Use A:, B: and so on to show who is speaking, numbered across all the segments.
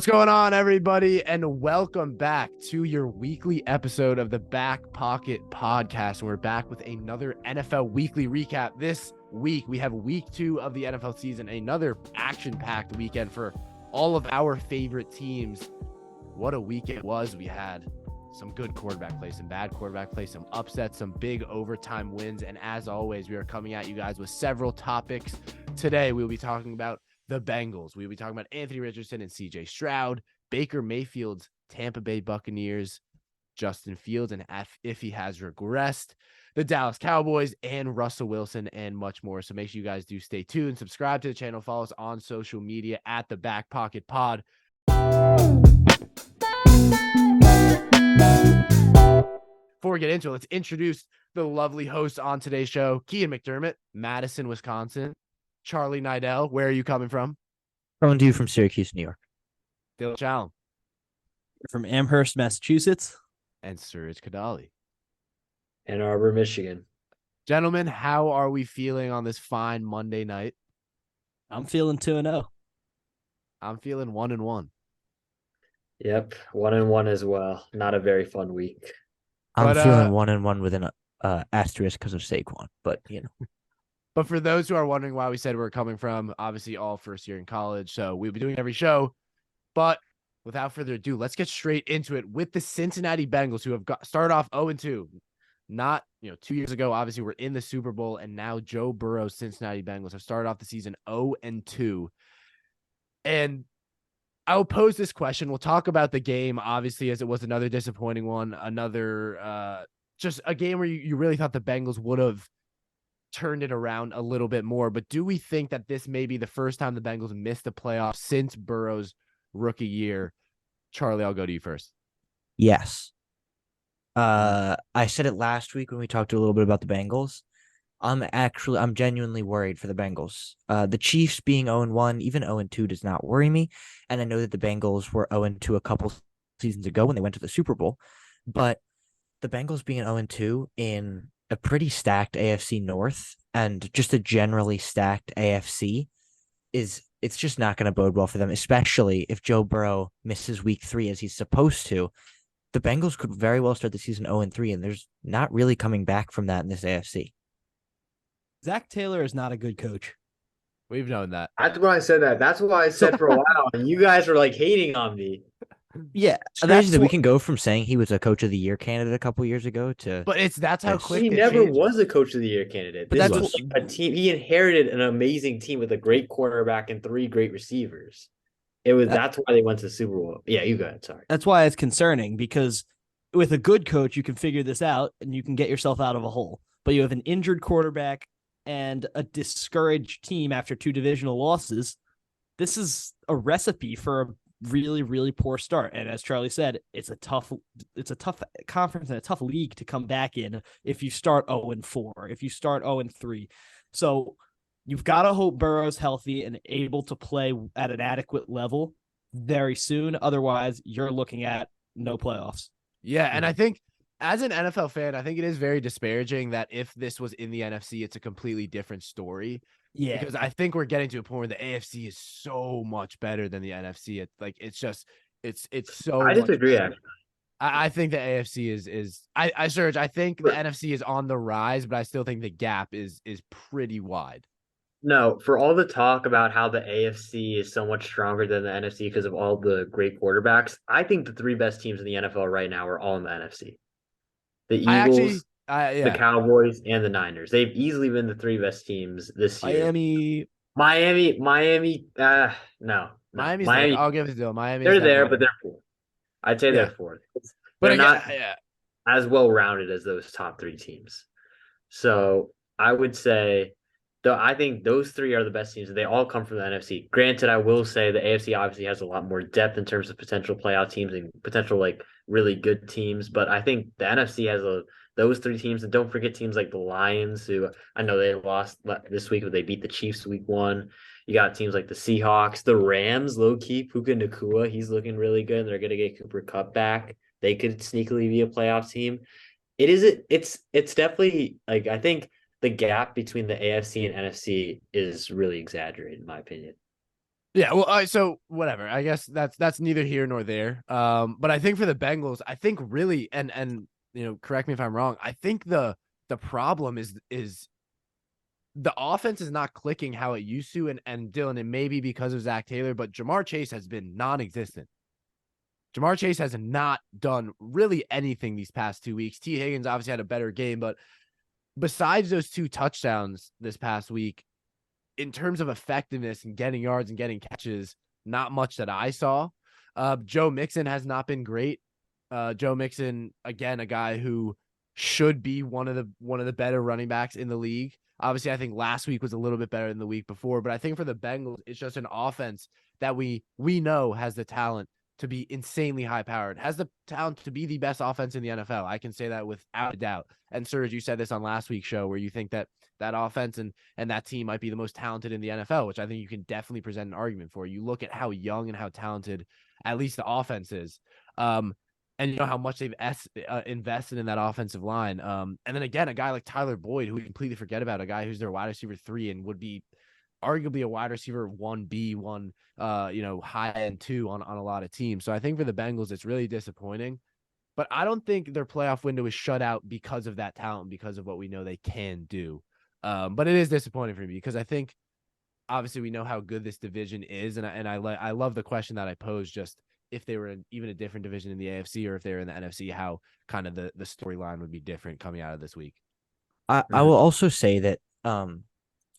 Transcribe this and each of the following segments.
A: What's going on, everybody, and welcome back to your weekly episode of the Back Pocket Podcast. We're back with another NFL weekly recap. This week, we have week 2 of the NFL season, another action-packed weekend for all of our favorite teams. What a week it was. We had some good quarterback play, some bad quarterback play, some upsets, some big overtime wins, and as always, we are coming at you guys with several topics. Today, we'll be talking about the Bengals. We'll be talking about Anthony Richardson and CJ Stroud, Baker Mayfield's Tampa Bay Buccaneers, Justin Fields, and if he has regressed, the Dallas Cowboys, and Russell Wilson, and much more. So make sure you guys do stay tuned. Subscribe to the channel. Follow us on social media at the Back Pocket Pod. Before we get into it, let's introduce the lovely hosts on today's show. Kean McDermott, Madison, Wisconsin. Charlie Nidell, where are you coming from?
B: Coming to you from Syracuse, New York.
A: Dylan Challen.
C: From Amherst, Massachusetts.
A: And Suraj Kadali.
D: Ann Arbor, Michigan.
A: Gentlemen, how are we feeling on this fine Monday night?
C: I'm feeling 2-0.
A: I'm feeling 1-1.
D: Yep, 1-1 as well. Not a very fun week.
B: I'm feeling 1-1 with an asterisk because of Saquon, but you know.
A: But for those who are wondering why we said we're coming from, obviously all first year in college, so we'll be doing every show. But without further ado, let's get straight into it with the Cincinnati Bengals, who have started off 0-2. Not 2 years ago, obviously we're in the Super Bowl, and now Joe Burrow's Cincinnati Bengals have started off the season 0-2. And I'll pose this question. We'll talk about the game, obviously, as it was another disappointing one, another just a game where you really thought the Bengals would have turned it around a little bit more. But do we think that this may be the first time the Bengals missed the playoffs since Burrow's rookie year? Charlie, I'll go to you first.
B: Yes. I said it last week when we talked a little bit about the Bengals. I'm genuinely worried for the Bengals. The Chiefs being 0-1, even 0-2 does not worry me. And I know that the Bengals were 0-2 a couple seasons ago when they went to the Super Bowl. But the Bengals being 0-2 in a pretty stacked AFC North and just a generally stacked AFC it's just not going to bode well for them, especially if Joe Burrow misses week 3 as he's supposed to. The Bengals could very well start the season 0-3, and there's not really coming back from that in this AFC.
C: Zach Taylor is not a good coach.
A: We've known that.
D: That's why I said that. That's why I said for a while, and you guys were like hating on me.
B: Yeah, it's crazy that we can go from saying he was a coach of the year candidate a couple years ago to.
A: But that's how quick
D: he never was a coach of the year candidate.
A: But
D: this was a team. He inherited an amazing team with a great quarterback and 3 great receivers. That's why they went to the Super Bowl. Yeah, you go ahead. Sorry.
C: That's why it's concerning, because with a good coach, you can figure this out and you can get yourself out of a hole. But you have an injured quarterback and a discouraged team after 2 divisional losses. This is a recipe for a really, really poor start. And as Charlie said, it's a tough conference and a tough league to come back in if you start 0-4, if you start 0-3. So you've got to hope Burrow's healthy and able to play at an adequate level very soon. Otherwise, you're looking at no playoffs.
A: Yeah, and I think as an NFL fan, I think it is very disparaging that if this was in the NFC, it's a completely different story.
C: Yeah,
A: because I think we're getting to a point where the AFC is so much better than the NFC. It's so.
D: I disagree. Actually,
A: I think the AFC is. Serge, I think the NFC is on the rise, but I still think the gap is pretty wide.
D: No, for all the talk about how the AFC is so much stronger than the NFC because of all the great quarterbacks, I think the 3 best teams in the NFL right now are all in the NFC. The Eagles, the Cowboys, and the Niners. They've easily been the 3 best teams this year. Miami. No.
A: Miami. I'll give it to them. Miami.
D: They're there, but they're 4th. I'd say they're 4th. They're not as well rounded as those top 3 teams. So I would say, I think those 3 are the best teams. They all come from the NFC. Granted, I will say the AFC obviously has a lot more depth in terms of potential playoff teams and potential really good teams. But I think the NFC has those 3 teams, and don't forget teams like the Lions, who I know they lost this week, but they beat the Chiefs week 1. You got teams like the Seahawks, the Rams, low-key, Puka Nacua, he's looking really good. They're going to get Cooper Kupp back. They could sneakily be a playoff team. It's definitely, I think the gap between the AFC and NFC is really exaggerated, in my opinion.
A: Yeah, well, so whatever. I guess that's neither here nor there. But I think for the Bengals, I think really, and correct me if I'm wrong. I think the problem is the offense is not clicking how it used to, and Dylan, it may be because of Zach Taylor, but Jamar Chase has been non-existent. Jamar Chase has not done really anything these past 2 weeks. T. Higgins obviously had a better game, but besides those 2 touchdowns this past week, in terms of effectiveness and getting yards and getting catches, not much that I saw. Joe Mixon has not been great. Joe Mixon, again, a guy who should be one of the better running backs in the league. Obviously, I think last week was a little bit better than the week before, but I think for the Bengals, it's just an offense that we know has the talent to be insanely high powered, has the talent to be the best offense in the NFL. I can say that without a doubt. And Serge, you said this on last week's show where you think that offense and that team might be the most talented in the NFL, which I think you can definitely present an argument for. You look at how young and how talented at least the offense is. And you know how much they've invested in that offensive line. And then again, a guy like Tyler Boyd, who we completely forget about, a guy who's their wide receiver 3 and would be arguably a wide receiver 1B, high end 2 on a lot of teams. So I think for the Bengals, it's really disappointing. But I don't think their playoff window is shut out because of that talent, because of what we know they can do. But it is disappointing for me because I think obviously we know how good this division is, and I love the question that I posed, just if they were in even a different division in the AFC or if they were in the NFC, how kind of the storyline would be different coming out of this week.
B: I will also say that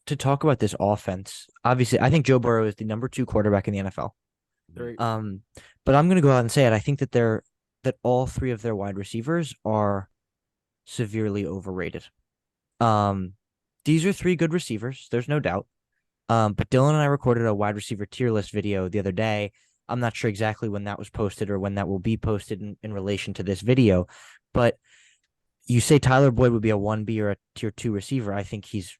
B: to talk about this offense, obviously I think Joe Burrow is the number 2 quarterback in the NFL. But I'm going to go out and say it. I think that all 3 of their wide receivers are severely overrated. These are 3 good receivers. There's no doubt. But Dylan and I recorded a wide receiver tier list video the other day. I'm not sure exactly when that was posted or when that will be posted in relation to this video. But you say Tyler Boyd would be a 1B or a tier 2 receiver. I think he's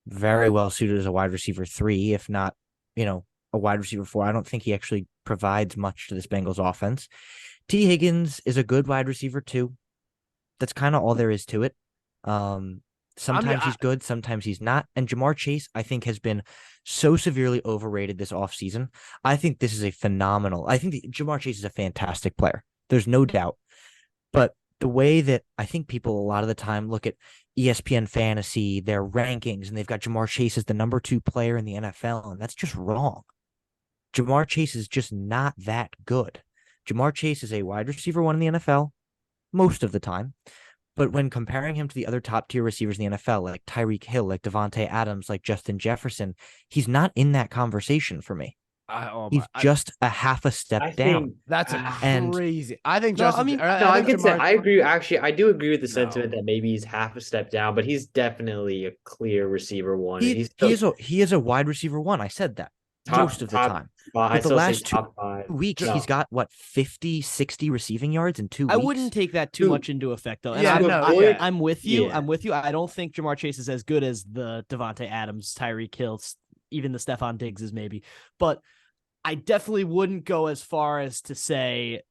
B: very well suited as a wide receiver 3, if not, a wide receiver 4. I don't think he actually provides much to this Bengals offense. T. Higgins is a good wide receiver 2. That's kind of all there is to it. Sometimes he's good, sometimes he's not. And Jamar Chase, I think, has been so severely overrated this offseason. I think this is I think Jamar Chase is a fantastic player. There's no doubt. But the way that I think people a lot of the time look at ESPN Fantasy, their rankings, and they've got Jamar Chase as the number 2 player in the NFL, and that's just wrong. Jamar Chase is just not that good. Jamar Chase is a wide receiver 1 in the NFL most of the time. But when comparing him to the other top-tier receivers in the NFL, like Tyreek Hill, like Devontae Adams, like Justin Jefferson, he's not in that conversation for me. He's just a half a step down.
A: That's crazy. I think Justin.
D: I agree. Actually, I do agree with the sentiment that maybe he's half a step down, but he's definitely a clear receiver 1.
B: He is a wide receiver 1. I said that most of the time. But the last 2 weeks, he's got 50, 60 receiving yards in 2 weeks.
C: I wouldn't take that too much into effect, though. And I'm with you.
D: Yeah.
C: I'm with you. I don't think Jamar Chase is as good as the Devontae Adams, Tyreek Hill, even the Stephon Diggs is maybe. But I definitely wouldn't go as far as to say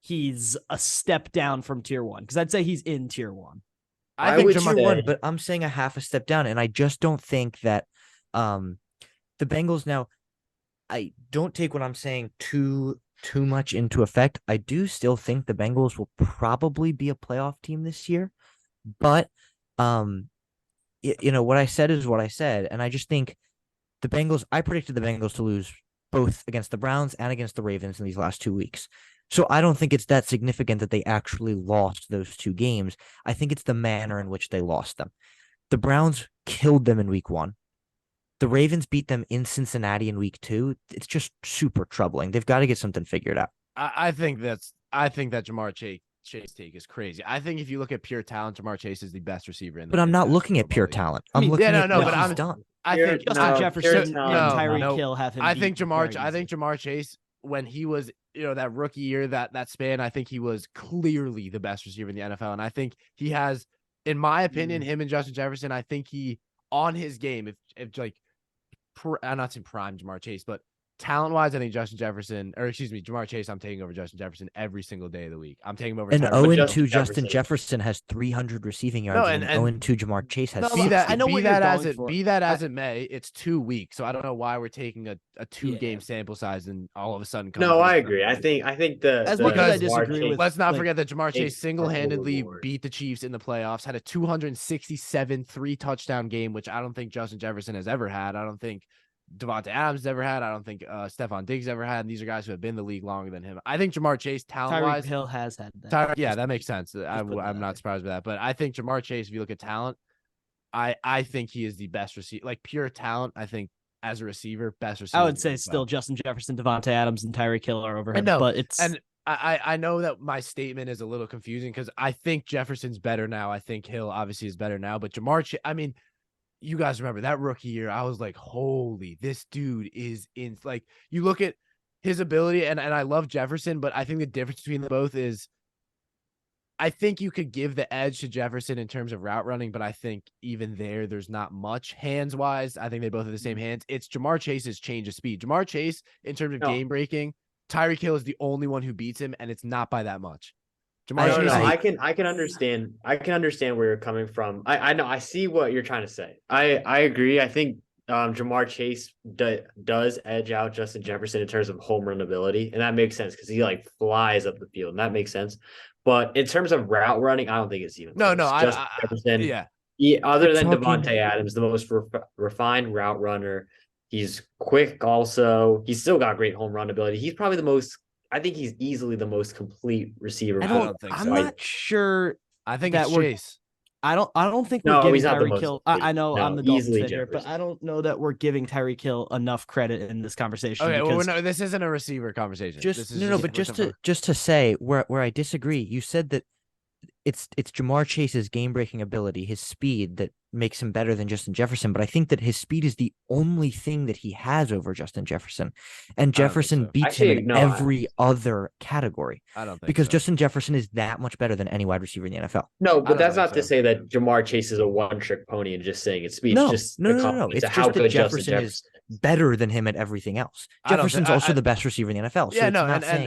C: he's a step down from tier 1, because I'd say he's in tier 1.
B: I think tier 1, but I'm saying a half a step down, and I just don't think that the Bengals now. I don't take what I'm saying too much into effect. I do still think the Bengals will probably be a playoff team this year, but what I said is what I said, and I just think the Bengals. I predicted the Bengals to lose both against the Browns and against the Ravens in these last 2 weeks. So I don't think it's that significant that they actually lost those 2 games. I think it's the manner in which they lost them. The Browns killed them in week 1. The Ravens beat them in Cincinnati in week 2. It's just super troubling. They've got to get something figured out.
A: I think that Jamar Chase take is crazy. I think if you look at pure talent, Jamar Chase is the best receiver in the.
B: But I'm not looking at pure talent. I'm looking at what he's done.
C: I think Justin Jefferson and Tyreek Hill have him.
A: I think Jamar Chase, when he was, that rookie year, that span, I think he was clearly the best receiver in the NFL. And I think he has, in my opinion, him and Justin Jefferson, I think he on his game, if I'm not saying prime Jamar Chase, but talent-wise, I think Jamar Chase, I'm taking over Justin Jefferson every single day of the week. I'm taking him over.
B: And
A: Tyreek.
B: 0-2 Justin Jefferson has 300 receiving yards, and 0-2 Jamar Chase has.
A: Be that as
C: I
A: it may, it's 2 weeks, so I don't know why we're taking a 2-game sample size and all of a sudden.
D: No, I agree. I think
C: as much as I disagree with.
A: Let's not forget that Jamar Chase single-handedly beat the Chiefs in the playoffs, had a 267 3-touchdown game, which I don't think Justin Jefferson has ever had. I don't think Devontae Adams has ever had. I don't think Stephon Diggs ever had. And these are guys who have been in the league longer than him. I think Jamar Chase, talent-wise,
C: Tyreek Hill has had that.
A: that makes sense. I'm not surprised by that. But I think Jamar Chase, if you look at talent, I think he is the best receiver. Like pure talent, I think as a receiver, best receiver.
C: I would say still Justin Jefferson, Devontae Adams, and Tyreek Hill are over him. But it's
A: I know that my statement is a little confusing because I think Jefferson's better now. I think Hill obviously is better now. But Jamar Chase, I mean, you guys remember that rookie year, I was like, holy, this dude is in. Like, you look at his ability, and I love Jefferson, but I think the difference between them both is I think you could give the edge to Jefferson in terms of route running, but I think even there's not much hands-wise. I think they both have the same hands. It's Jamar Chase's change of speed. Jamar Chase, in terms of game breaking, Tyreek Hill is the only one who beats him, and it's not by that much.
D: I can understand where you're coming from. I know I see what you're trying to say. I agree. I think Jamar Chase does edge out Justin Jefferson in terms of home run ability, and that makes sense because he like flies up the field, and that makes sense. But in terms of route running, I don't think it's even close. Jefferson, other than Devontae Adams, the most refined route runner. He's quick also. He's still got great home run ability. He's probably I think he's easily the most complete receiver.
C: I'm not sure.
A: I think it's Chase.
C: I don't think we're giving Tyreek Hill. I know I'm the Dolphins fan here, but I don't know that we're giving Tyreek Hill enough credit in this conversation.
A: Okay, well, this isn't a receiver conversation. Just
B: to say where I disagree. You said that it's Jamar Chase's game-breaking ability, his speed, that makes him better than Justin Jefferson. But I think that his speed is the only thing that he has over Justin Jefferson, and Jefferson beats him in every other category.
A: I don't think
B: because Justin Jefferson is that much better than any wide receiver in the NFL.
D: No, but that's not to say that Jamar Chase is a one-trick pony and just saying it's speed.
B: No.
D: It's
B: just that Jefferson is better than him at everything else. Jefferson's also the best receiver in the NFL. So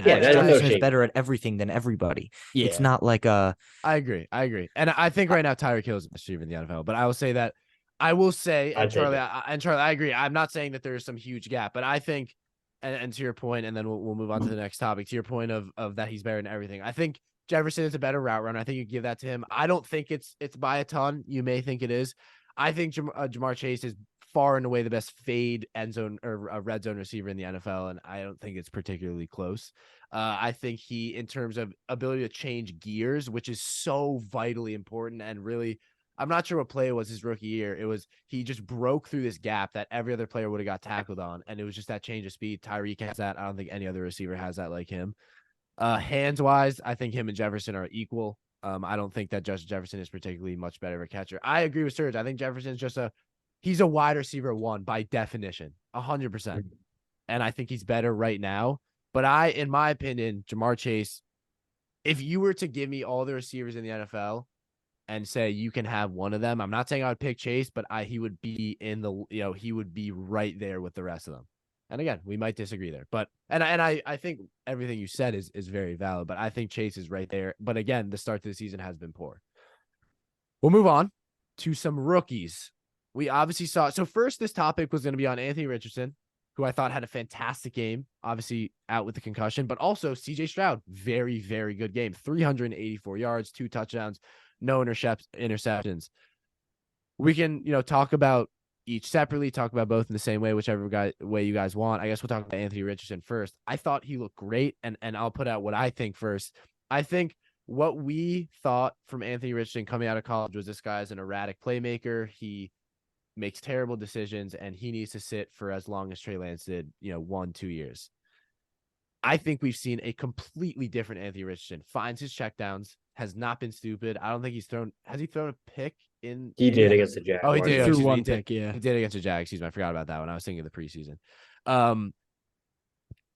B: Jefferson is better at everything than everybody. Yeah. It's not like a.
A: I agree. And I think right now Tyreek Hill is the best receiver in the NFL. But I will say, Charlie, I agree. I'm not saying that there's some huge gap, but I think, and to your point, and then we'll move on to the next topic. To your point of that he's better than everything. I think Jefferson is a better route runner. I think you give that to him. I don't think it's by a ton. You may think it is. I think Jamar Chase is far and away the best fade end zone or a red zone receiver in the NFL, and I don't think it's particularly close. I think he, in terms of ability to change gears, which is so vitally important, and really, I'm not sure what play it was his rookie year. It was he just broke through this gap that every other player would have got tackled on, and it was just that change of speed. Tyreek has that. I don't think any other receiver has that like him. Hands-wise, I think him and Jefferson are equal. I don't think that Justin Jefferson is particularly much better of a catcher. I agree with Serge. I think Jefferson's he's a wide receiver 1 by definition, 100%. And I think he's better right now. But in my opinion, Jamar Chase, if you were to give me all the receivers in the NFL and say you can have one of them, I'm not saying I would pick Chase, but he would be he would be right there with the rest of them. And again, we might disagree there, but I think everything you said is very valid, but I think Chase is right there. But again, the start to the season has been poor. We'll move on to some rookies. We obviously saw. So first, this topic was going to be on Anthony Richardson, who I thought had a fantastic game, obviously out with the concussion, but also CJ Stroud, very, very good game, 384 yards, 2 touchdowns, no interceptions. We can, talk about each separately, talk about both in the same way, whichever way you guys want. I guess we'll talk about Anthony Richardson first. I thought he looked great, and I'll put out what I think first. I think what we thought from Anthony Richardson coming out of college was this guy is an erratic playmaker. He makes terrible decisions, and he needs to sit for as long as Trey Lance did, 1-2 years. I think we've seen a completely different Anthony Richardson. Finds his checkdowns, has not been stupid. I don't think has he thrown a pick in?
D: He did against the Jags.
A: Oh, he did.
C: Threw one pick, yeah.
A: He did against the Jags. Excuse me, I forgot about that one. I was thinking of the preseason.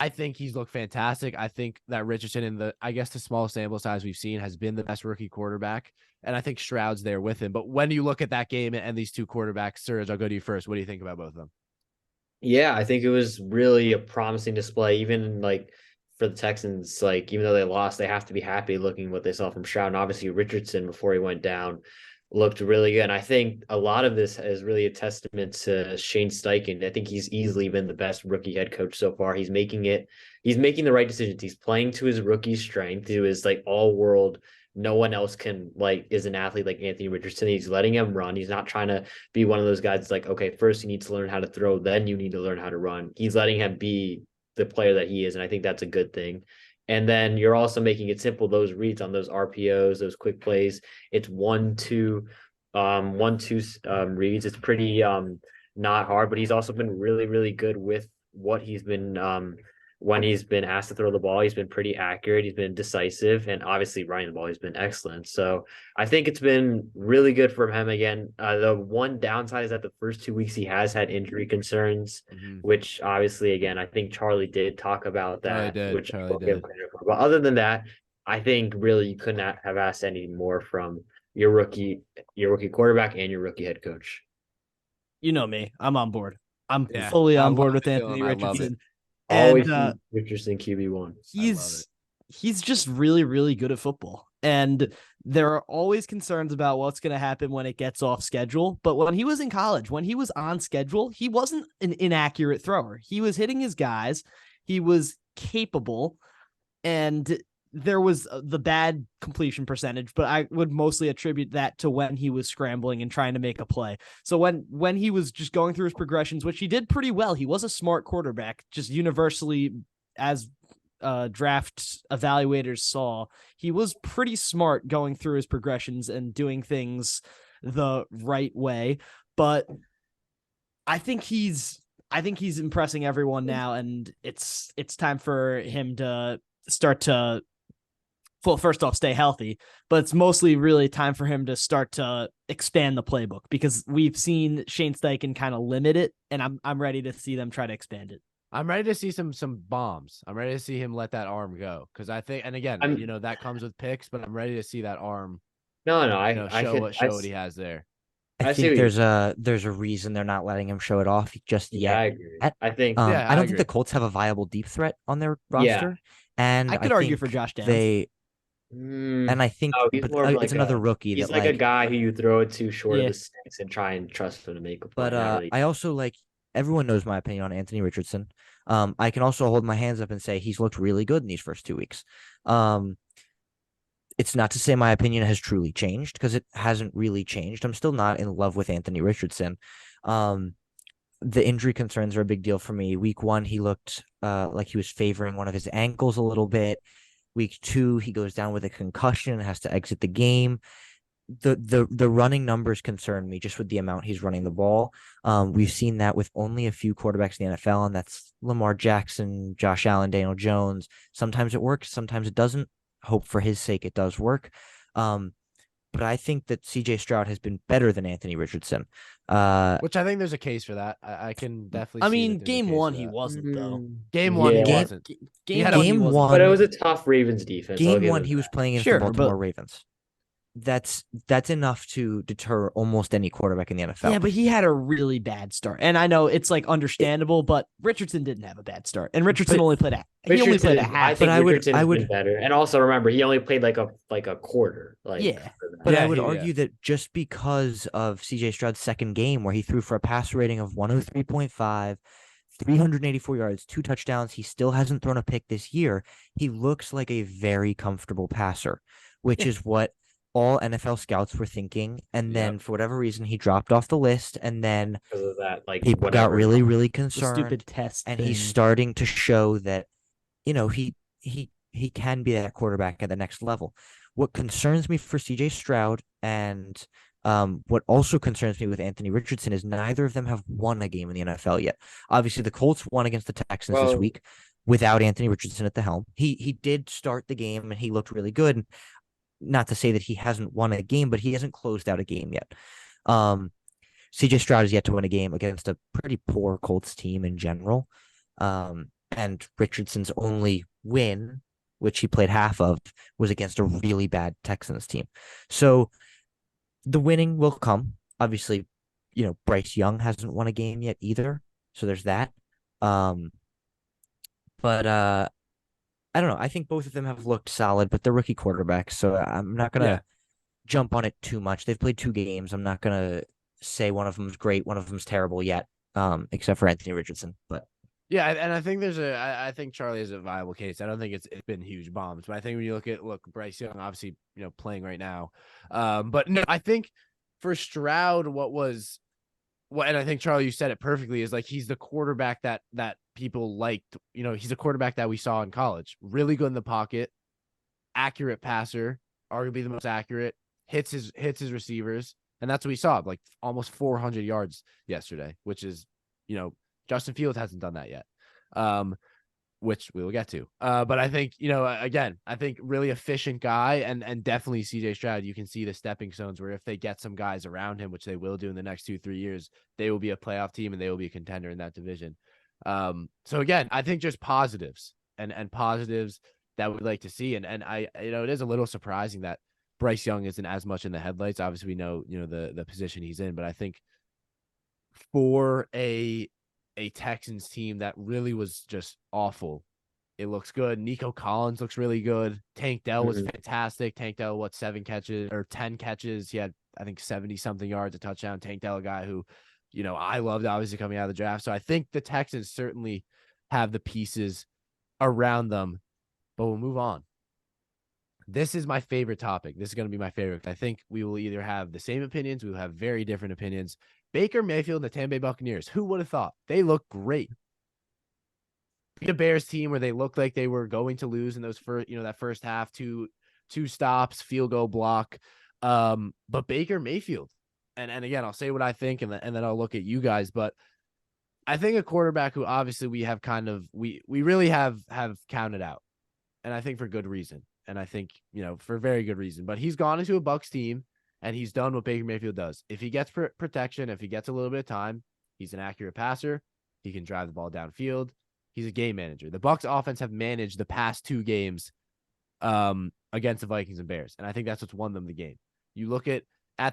A: I think he's looked fantastic. I think that Richardson, in the small sample size we've seen, has been the best rookie quarterback. And I think Stroud's there with him. But when you look at that game and these two quarterbacks, Serge, I'll go to you first. What do you think about both of them?
D: Yeah, I think it was really a promising display, even like for the Texans, like even though they lost, they have to be happy looking what they saw from Stroud. And obviously Richardson before he went down looked really good. And I think a lot of this is really a testament to Shane Steichen. I think he's easily been the best rookie head coach so far. He's making the right decisions. He's playing to his rookie strength, to his like all world. No one else can like is an athlete like Anthony Richardson. He's letting him run. He's not trying to be one of those guys that's like, okay, first you need to learn how to throw, then you need to learn how to run. He's letting him be the player that he is, and I think that's a good thing. And then you're also making it simple. Those reads on those RPOs, those quick plays, it's 1-2, 1-2 reads. It's pretty not hard, but he's also been really, really good with what he's been when he's been asked to throw the ball. He's been pretty accurate. He's been decisive, and obviously running the ball, he's been excellent. So I think it's been really good for him again. The one downside is that the first 2 weeks he has had injury concerns, which obviously, again, I think Charlie did talk about that.
A: Charlie did.
D: But other than that, I think really you could not have asked any more from your rookie quarterback and your rookie head coach.
C: You know me. I'm on board. I'm fully on board with Anthony Richardson.
D: Always Richardson QB1.
C: He's just really, really good at football. And there are always concerns about what's going to happen when it gets off schedule. But when he was in college, when he was on schedule, he wasn't an inaccurate thrower. He was hitting his guys. He was capable. And there was the bad completion percentage, but I would mostly attribute that to when he was scrambling and trying to make a play. So when he was just going through his progressions, which he did pretty well, he was a smart quarterback, just universally as draft evaluators saw, he was pretty smart going through his progressions and doing things the right way. But I think he's impressing everyone now, and it's time for him to start to, well, first off, stay healthy, but it's mostly really time for him to start to expand the playbook, because we've seen Shane Steichen kind of limit it, and I'm ready to see them try to expand it.
A: I'm ready to see some bombs. I'm ready to see him let that arm go, because I think, and again, that comes with picks, but I'm ready to see that arm. Show what he has there.
B: I think there's a reason they're not letting him show it off just yet.
D: I agree. I think
B: I don't think the Colts have a viable deep threat on their roster, and
C: I could argue for Josh Downs.
B: And I think it's another rookie.
D: He's like a guy who you throw it to short of the sticks and try and trust him to make a play.
B: But I also everyone knows my opinion on Anthony Richardson. I can also hold my hands up and say he's looked really good in these first 2 weeks. It's not to say my opinion has truly changed, because it hasn't really changed. I'm still not in love with Anthony Richardson. The injury concerns are a big deal for me. Week 1, he looked like he was favoring one of his ankles a little bit. Week 2, he goes down with a concussion and has to exit the game. The running numbers concern me, just with the amount he's running the ball. We've seen that with only a few quarterbacks in the NFL, and that's Lamar Jackson, Josh Allen, Daniel Jones. Sometimes it works, sometimes it doesn't. Hope for his sake it does work. But I think that CJ Stroud has been better than Anthony Richardson.
A: Which I think there's a case for that. I can definitely
C: I mean, game 1 he wasn't, though.
A: Game 1 he wasn't.
C: Game 1.
D: But it was a tough Ravens defense.
B: Game 1 he was playing against the Baltimore Ravens. That's enough to deter almost any quarterback in the NFL.
C: Yeah, but he had a really bad start. And I know it's understandable, but Richardson didn't have a bad start. And Richardson only played a half.
D: But I would better. And also remember, he only played like a quarter.
B: But I would argue that just because of CJ Stroud's second game, where he threw for a passer rating of 103.5, 384 yards, 2 touchdowns, he still hasn't thrown a pick this year. He looks like a very comfortable passer, which is what all NFL scouts were thinking. And then for whatever reason, he dropped off the list, and then
D: because of that,
B: people got really, really concerned.
C: The stupid test,
B: and he's starting to show that, he can be that quarterback at the next level. What concerns me for CJ Stroud, and what also concerns me with Anthony Richardson, is neither of them have won a game in the NFL yet. Obviously, the Colts won against the Texans this week without Anthony Richardson at the helm. He did start the game, and he looked really good. Not to say that he hasn't won a game, but he hasn't closed out a game yet. CJ Stroud has yet to win a game against a pretty poor Colts team in general. And Richardson's only win, which he played half of, was against a really bad Texans team. So the winning will come. Obviously, Bryce Young hasn't won a game yet either. So there's that. But I don't know. I think both of them have looked solid, but they're rookie quarterbacks, so I'm not gonna jump on it too much. They've played 2 games. I'm not gonna say one of them's great, one of them's terrible yet. Except for Anthony Richardson. But
A: yeah, and I think I think Charlie is a viable case. I don't think it's been huge bombs, but I think when you look Bryce Young, obviously, playing right now. But no, I think for Stroud, and I think Charlie, you said it perfectly, is like he's the quarterback that people liked. He's a quarterback that we saw in college, really good in the pocket, accurate passer, arguably the most accurate, hits his receivers, and that's what we saw, like almost 400 yards yesterday, which is, Justin Fields hasn't done that yet, which we will get to. But I think, again, I think really efficient guy, and definitely CJ Stroud. You can see the stepping stones where if they get some guys around him, which they will do in the next 2-3 years, they will be a playoff team and they will be a contender in that division. So again, I think just positives and positives that we'd like to see. And I, it is a little surprising that Bryce Young isn't as much in the headlights. Obviously, we know, the position he's in, but I think for a Texans team that really was just awful, it looks good. Nico Collins looks really good. Tank Dell was fantastic. Tank Dell, 7 catches or 10 catches? He had, I think, 70-something yards, a touchdown. Tank Dell, a guy who, I loved, obviously, coming out of the draft. So I think the Texans certainly have the pieces around them, but we'll move on. This is my favorite topic. This is going to be my favorite. I think we will either have the same opinions. We will have very different opinions. Baker Mayfield and the Tampa Bay Buccaneers. Who would have thought? They look great. The Bears team where they looked like they were going to lose in those that first half, two stops, field goal block. But Baker Mayfield. And again, I'll say what I think, and then I'll look at you guys. But I think a quarterback who obviously we have we really have counted out. And I think for good reason. And I think, for very good reason. But he's gone into a Bucs team, and he's done what Baker Mayfield does. If he gets protection, if he gets a little bit of time, he's an accurate passer. He can drive the ball downfield. He's a game manager. The Bucs offense have managed the past 2 games against the Vikings and Bears, and I think that's what's won them the game. You look at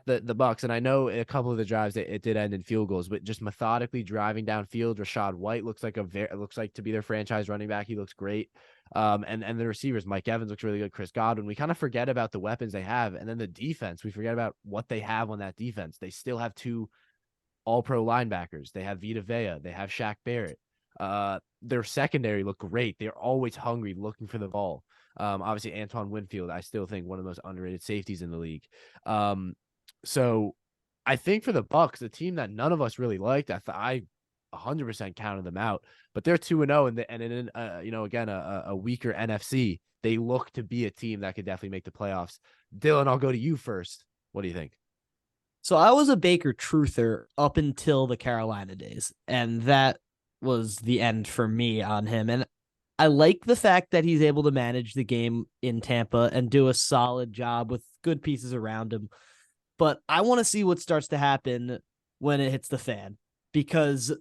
A: the Bucs, and I know a couple of the drives it did end in field goals, but just methodically driving downfield. Rashad White looks like to be their franchise running back. He looks great. And the receivers, Mike Evans looks really good. Chris Godwin. We kind of forget about the weapons they have, and then the defense. We forget about what they have on that defense. They still have 2 All-Pro linebackers. They have Vita Vea. They have Shaq Barrett. Their secondary look great. They're always hungry, looking for the ball. Obviously, Antoine Winfield, I still think one of the most underrated safeties in the league. So I think for the Bucs, a team that none of us really liked, I 100% counted them out, but they're 2-0, and in again a weaker NFC, they look to be a team that could definitely make the playoffs. Dylan, I'll go to you first. What do you think?
C: So I was a Baker truther up until the Carolina days, and that was the end for me on him. And I like the fact that he's able to manage the game in Tampa and do a solid job with good pieces around him. But I want to see what starts to happen when it hits the fan, because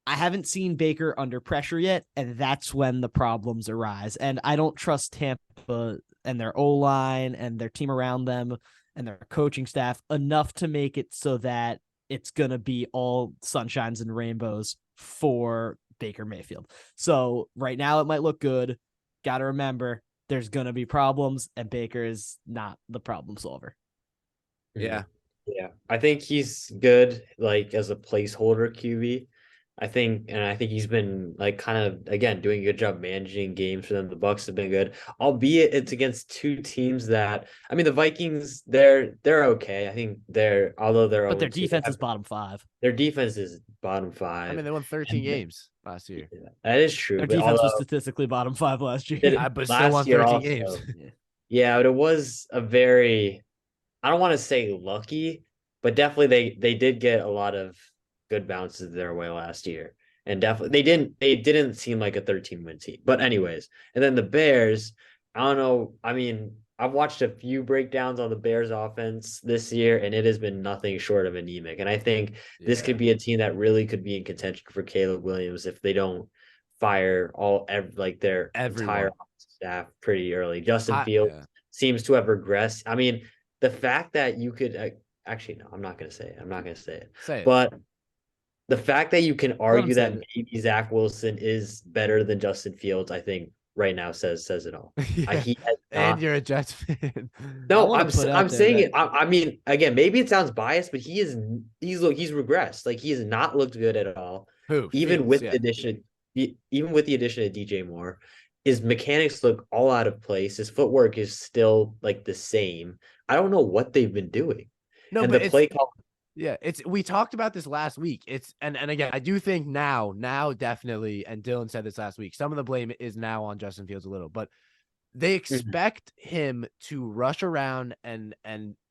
C: I haven't seen Baker under pressure yet, and that's when the problems arise. And I don't trust Tampa and their O-line and their team around them and their coaching staff enough to make it so that it's going to be all sunshines and rainbows for Baker Mayfield. So right now it might look good. Got to remember there's going to be problems, and Baker is not the problem solver.
A: Yeah.
D: Yeah. I think he's good, like, as a placeholder QB. I think he's been, like, kind of, again, doing a good job managing games for them. The Bucs have been good, albeit it's against 2 teams that, I mean, the Vikings, they're okay. I think but
C: their defense is bottom 5.
D: Their defense is bottom 5.
A: I mean, they won 13 games last year.
D: Yeah, that is true.
C: Their defense was statistically bottom 5 last year.
A: But still won 13 games.
D: Yeah, but it was a very, I don't want to say lucky, but definitely they did get a lot of good bounces their way last year. And definitely they didn't seem like a 13-win team. But anyways, and then the Bears, I don't know. I mean, I've watched a few breakdowns on the Bears offense this year, and it has been nothing short of anemic. And I think this could be a team that really could be in contention for Caleb Williams if they don't fire their entire staff pretty early. Justin Fields seems to have regressed. I mean, the fact that you could actually, no, I'm not going to say it.
A: Say it.
D: But the fact that you can argue that maybe Zach Wilson is better than Justin Fields, I think right now says it all.
A: Yeah. And you're a Jets fan.
D: No, I'm saying it. I mean, again, maybe it sounds biased, but he's regressed. Like he has not looked good at all. Even with the addition of DJ Moore, his mechanics look all out of place. His footwork is still like the same. I don't know what they've been doing.
A: No, and but the play call. Yeah, we talked about this last week. And again, I do think now definitely, and Dylan said this last week, some of the blame is now on Justin Fields a little, but they expect him to rush around and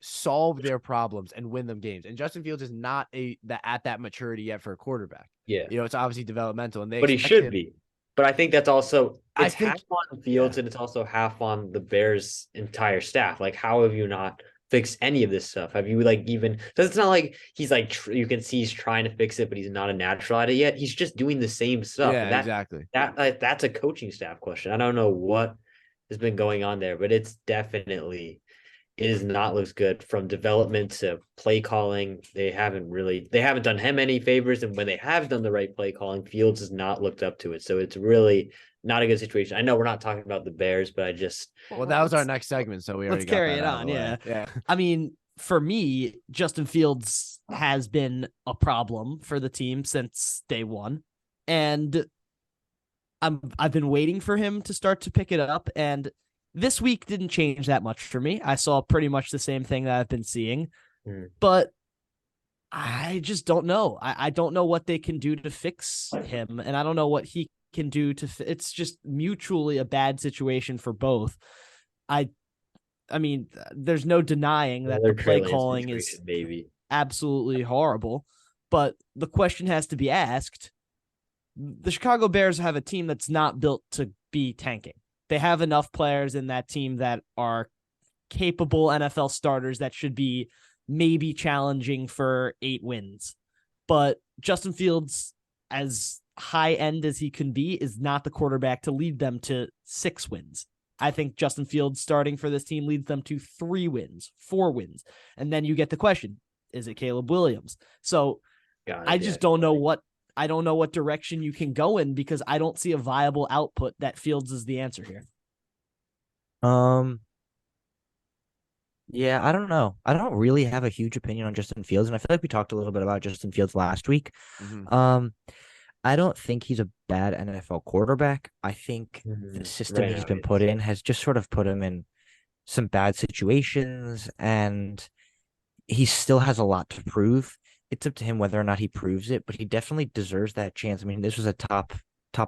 A: solve their problems and win them games. And Justin Fields is not at that maturity yet for a quarterback.
D: Yeah.
A: It's obviously developmental, and
D: but he should be. But I think that's also half on Fields and it's also half on the Bears' entire staff. Like, how have you not fixed any of this stuff? Have you because it's not like he's you can see he's trying to fix it, but he's not a natural at it yet. He's just doing the same stuff.
A: Yeah, exactly.
D: That's a coaching staff question. I don't know what has been going on there, but it has not looked good from development to play calling. They haven't done him any favors, and when they have done the right play calling, Fields has not looked up to it. So it's really not a good situation. I know we're not talking about the Bears, but
A: that was our next segment, so let's
C: carry it on. Yeah. I mean, for me, Justin Fields has been a problem for the team since day one, and I've been waiting for him to start to pick it up, and this week didn't change that much for me. I saw pretty much the same thing that I've been seeing, but I just don't know. I don't know what they can do to fix him, and I don't know what he can do it's just mutually a bad situation for both. I mean, there's no denying that the play calling is absolutely horrible, but the question has to be asked. The Chicago Bears have a team that's not built to be tanking. They have enough players in that team that are capable NFL starters that should be maybe challenging for 8 wins. But Justin Fields, as high end as he can be, is not the quarterback to lead them to 6 wins. I think Justin Fields starting for this team leads them to 3 wins, 4 wins. And then you get the question, is it Caleb Williams? So I don't know what direction you can go in, because I don't see a viable output that Fields is the answer here.
B: Yeah, I don't know. I don't really have a huge opinion on Justin Fields, and I feel like we talked a little bit about Justin Fields last week. I don't think he's a bad NFL quarterback. I think the system he's been put in has just sort of put him in some bad situations, and he still has a lot to prove. It's up to him whether or not he proves it, but he definitely deserves that chance. I mean, this was a top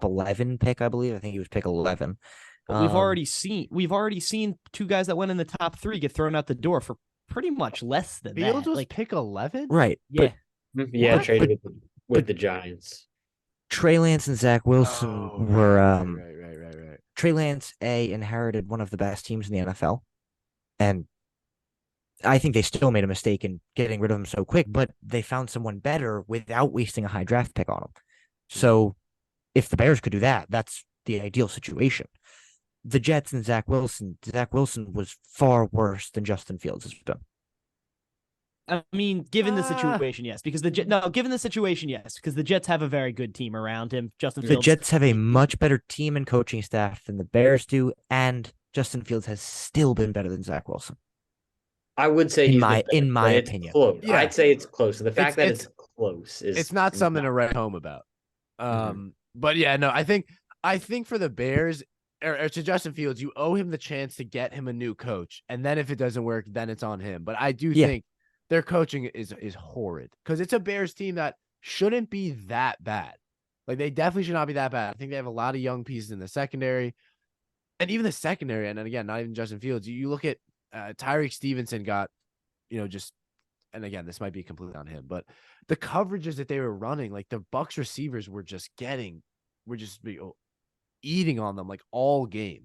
B: 11 pick, I believe. I think he was pick 11.
C: But we've already seen 2 guys that went in the top 3 get thrown out the door for pretty much less than
A: Fields
C: that.
A: Was pick 11,
B: right?
C: Yeah,
D: traded with the Giants.
B: Trey Lance and Zach Wilson were
A: right.
B: Trey Lance inherited one of the best teams in the NFL, and I think they still made a mistake in getting rid of him so quick, but they found someone better without wasting a high draft pick on him. So if the Bears could do that, that's the ideal situation. The Jets and Zach Wilson was far worse than Justin Fields has been.
C: I mean, given the situation, yes, because given the situation, yes, because the Jets have a very good team around him. Justin Fields.
B: The Jets have a much better team and coaching staff than the Bears do, and Justin Fields has still been better than Zach Wilson.
D: I would say
B: in my opinion,
D: close. Yeah. I'd say it's close. And the fact that it's close is
A: it's not something to write home about. But yeah, no, I think for the Bears or to Justin Fields, you owe him the chance to get him a new coach, and then if it doesn't work, then it's on him. But I do think their coaching is horrid, because it's a Bears team that shouldn't be that bad. Like, they definitely should not be that bad. I think they have a lot of young pieces in the secondary, and even the secondary. And then again, not even Justin Fields. You look at Tyreek Stevenson got, and again, this might be completely on him, but the coverages that they were running, like the Bucs receivers were just eating on them like all game.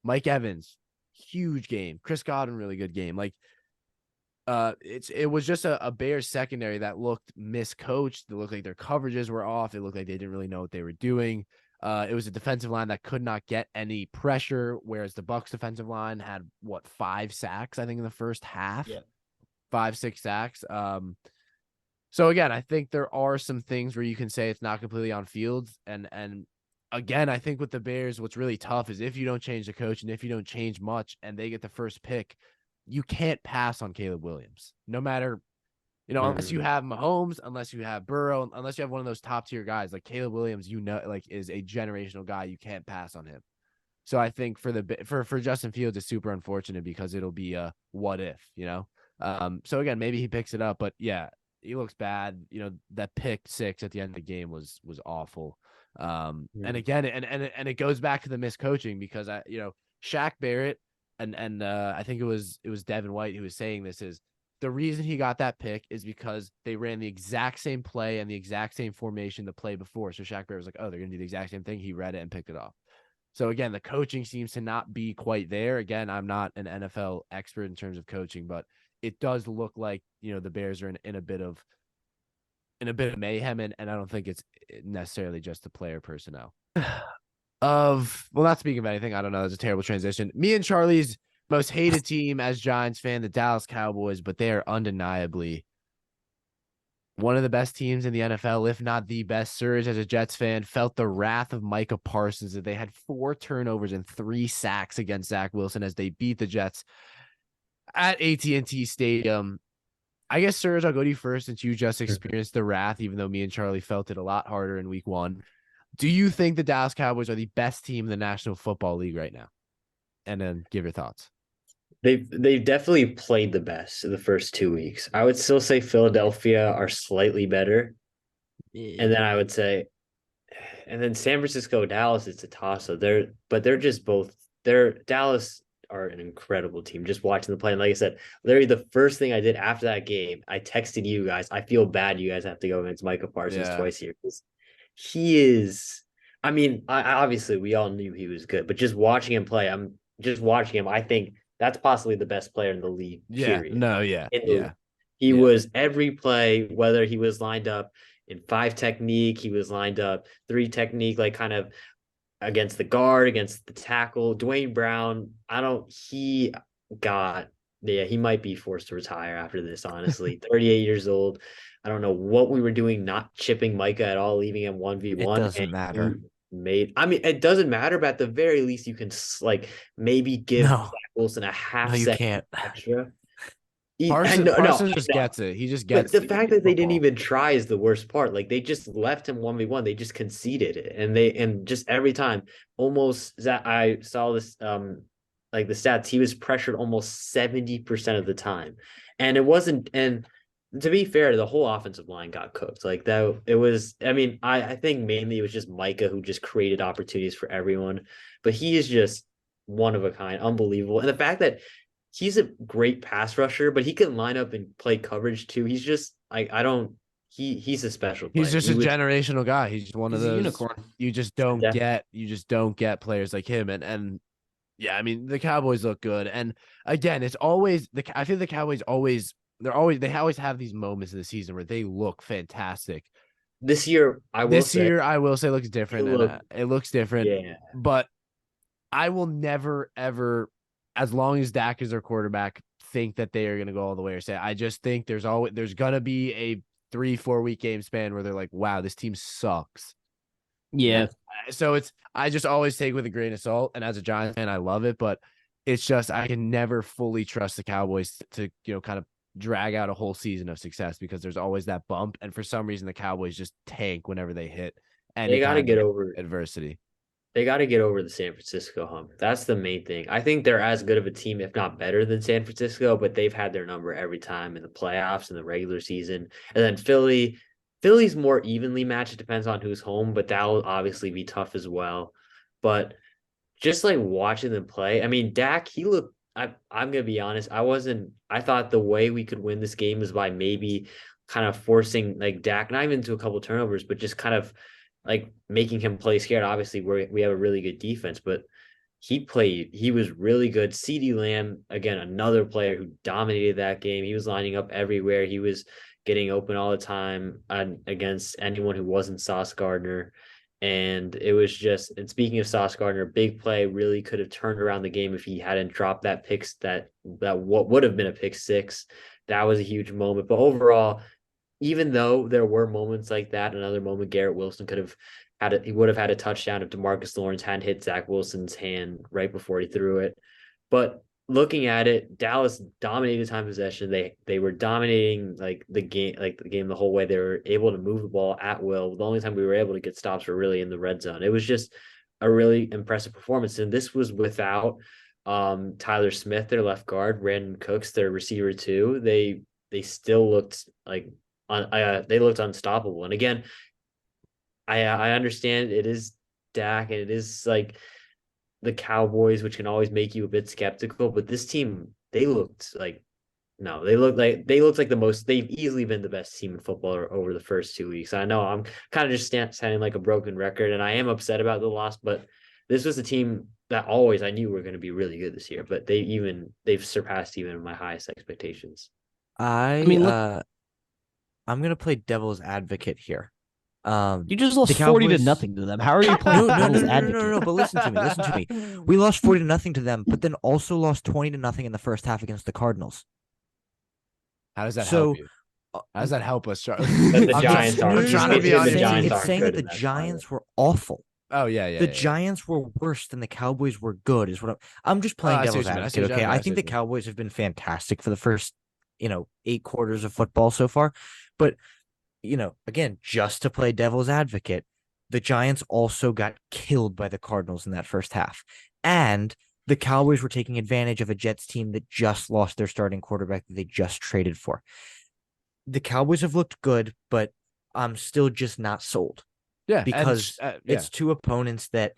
A: Mike Evans, huge game. Chris Godwin, really good game. Like, it was just a Bears secondary that looked miscoached. It looked like their coverages were off. It looked like they didn't really know what they were doing. It was a defensive line that could not get any pressure, whereas the Bucs defensive line had 5 sacks, I think, in the first half. 5-6 sacks. So again, I think there are some things where you can say it's not completely on fields. And again, I think with the Bears, what's really tough is if you don't change the coach and if you don't change much and they get the first pick, you can't pass on Caleb Williams. No matter, unless you have Mahomes, unless you have Burrow, unless you have one of those top tier guys like Caleb Williams, is a generational guy. You can't pass on him. So I think for Justin Fields, it's super unfortunate because it'll be a what if, So again, maybe he picks it up, but yeah, he looks bad. That pick 6 at the end of the game was awful. And again, and it goes back to the miscoaching because Shaq Barrett and I think it was Devin White who was saying this is the reason he got that pick is because they ran the exact same play and the exact same formation the play before. So Shaq Barrett was like, oh, they're going to do the exact same thing. He read it and picked it off. So again, the coaching seems to not be quite there. Again, I'm not an NFL expert in terms of coaching, but it does look like, the Bears are in a bit of mayhem, and I don't think it's necessarily just the player personnel. Not speaking of anything, I don't know. It's a terrible transition. Me and Charlie's most hated team as Giants fan, the Dallas Cowboys, but they are undeniably one of the best teams in the NFL, if not the best. Surge, as a Jets fan, felt the wrath of Micah Parsons that they had 4 turnovers and 3 sacks against Zach Wilson as they beat the Jets at AT&T Stadium. I guess, Surge, I'll go to you first since you just experienced the wrath, even though me and Charlie felt it a lot harder in week 1. Do you think the Dallas Cowboys are the best team in the National Football League right now? And then give your thoughts.
D: They've definitely played the best in the first 2 weeks. I would still say Philadelphia are slightly better. Yeah. And then I would say, and then San Francisco, Dallas, it's a toss-up. Dallas are an incredible team. Just watching the play. And like I said, literally the first thing I did after that game, I texted you guys, I feel bad you guys have to go against Micah Parsons twice here. He is, I obviously we all knew he was good, but just watching him play, I think that's possibly the best player in the league.
A: Yeah.
D: Period.
A: No, yeah.
D: He was every play, whether he was lined up in 5 technique, he was lined up 3 technique, like kind of against the guard, against the tackle. Dwayne Brown, he might be forced to retire after this, honestly. 38 years old. I don't know what we were doing, not chipping Micah at all, leaving him 1v1.
B: It doesn't matter.
D: It doesn't matter, but at the very least, you can maybe give Zach Wilson a half second extra.
A: Parsons just gets it. He just gets
D: it. The fact that they didn't even try is the worst part. Like they just left him 1v1. They just conceded it, and just every time, almost that I saw this like the stats, he was pressured almost 70% of the time, and it wasn't. And to be fair, the whole offensive line got cooked. Like that, it was. I think mainly it was just Micah who just created opportunities for everyone, but he is just one of a kind, unbelievable, and the fact that he's a great pass rusher, but he can line up and play coverage too. He's just he's a special player.
A: He's just a generational guy. He's just one of those
C: unicorn.
A: You just don't get players like him. And yeah, the Cowboys look good. And again, it's always I feel the Cowboys they always have these moments in the season where they look fantastic.
D: This year, I will say
A: looks different. It looks different. Yeah. But I will never ever, as long as Dak is their quarterback, think that they are going to go all the way or say, I just think there's going to be a 3-4 week game span where they're like, wow, this team sucks.
C: Yeah.
A: So I just always take with a grain of salt. And as a Giants fan, I love it, but it's just, I can never fully trust the Cowboys to kind of drag out a whole season of success because there's always that bump. And for some reason, the Cowboys just tank whenever they hit. And
D: they got to get over
A: adversity.
D: They got to get over the San Francisco hump. That's the main thing. I think they're as good of a team, if not better than San Francisco, but they've had their number every time in the playoffs and the regular season. And then Philly's more evenly matched. It depends on who's home, but that'll obviously be tough as well. But just like watching them play, Dak, he looked, I'm going to be honest, I thought the way we could win this game was by maybe kind of forcing like Dak, not even to a couple turnovers, but just kind of like making him play scared. Obviously, we have a really good defense, but he was really good. CeeDee Lamb, again, another player who dominated that game. He was lining up everywhere. He was getting open all the time against anyone who wasn't Sauce Gardner. And it was just, and speaking of Sauce Gardner, big play really could have turned around the game if he hadn't dropped that picks that what would have been a pick 6. That was a huge moment. But overall, even though there were moments like that, another moment Garrett Wilson he would have had a touchdown if DeMarcus Lawrence hadn't hit Zach Wilson's hand right before he threw it. But looking at it, Dallas dominated time possession. They were dominating the game the whole way. They were able to move the ball at will. The only time we were able to get stops were really in the red zone. It was just a really impressive performance. And this was without Tyler Smith, their left guard, Brandon Cooks, their receiver too. They still looked they looked unstoppable. And again, I understand it is Dak and it is like the Cowboys, which can always make you a bit skeptical, but this team, they looked like they've easily been the best team in football over the first 2 weeks. I know I'm kind of just sounding like a broken record, and I am upset about the loss, but this was a team that I knew were going to be really good this year, but they've surpassed even my highest expectations.
B: I mean, I'm going to play devil's advocate here.
C: You just lost 40-0 to them. How are you playing devil's advocate?
B: No. But listen to me. We lost 40-0 to them, but then also lost 20-0 in the first half against the Cardinals.
A: How does that help you? How does that help us, Charlie?
D: The Giants are.
B: It's saying that the Giants were awful.
A: Oh yeah.
B: The Giants were worse than the Cowboys were good. Is what I'm just playing devil's advocate. Okay, I think the Cowboys have been fantastic for the first 8 quarters of football so far, but again, just to play devil's advocate, the Giants also got killed by the Cardinals in that first half. And the Cowboys were taking advantage of a Jets team that just lost their starting quarterback that they just traded for. The Cowboys have looked good, but I'm still just not sold.
A: Yeah.
B: Because it's 2 opponents that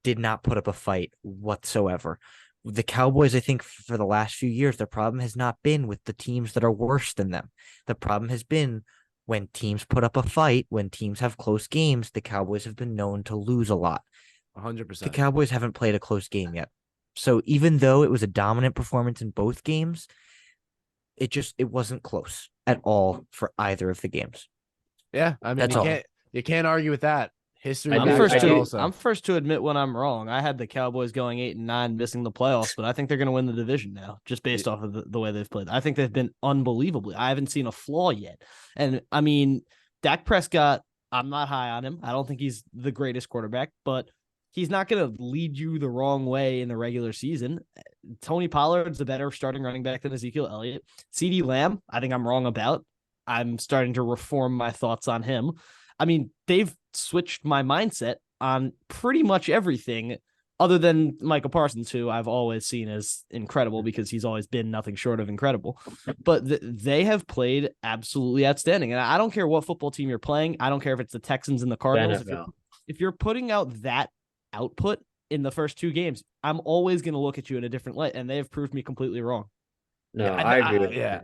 B: did not put up a fight whatsoever. The Cowboys, I think, for the last few years, their problem has not been with the teams that are worse than them. The problem has been when teams put up a fight, when teams have close games, the Cowboys have been known to lose a lot.
A: 100%.
B: The Cowboys haven't played a close game yet. So even though it was a dominant performance in both games, it wasn't close at all for either of the games.
A: Yeah, I mean, you can't argue with that. History.
C: I'm first to admit when I'm wrong. I had the Cowboys going 8-9, missing the playoffs, but I think they're going to win the division now, just based off of the way they've played. I think they've been unbelievably. I haven't seen a flaw yet. And I mean, Dak Prescott, I'm not high on him. I don't think he's the greatest quarterback, but he's not going to lead you the wrong way in the regular season. Tony Pollard's a better starting running back than Ezekiel Elliott. CeeDee Lamb, I think I'm wrong about. I'm starting to reform my thoughts on him. I mean, they've switched my mindset on pretty much everything other than Michael Parsons, who I've always seen as incredible because he's always been nothing short of incredible. But they have played absolutely outstanding. And I don't care what football team you're playing. I don't care if it's the Texans and the Cardinals. If you're putting out that output in the first 2 games, I'm always going to look at you in a different light. And they have proved me completely wrong.
D: No, I agree with
A: that.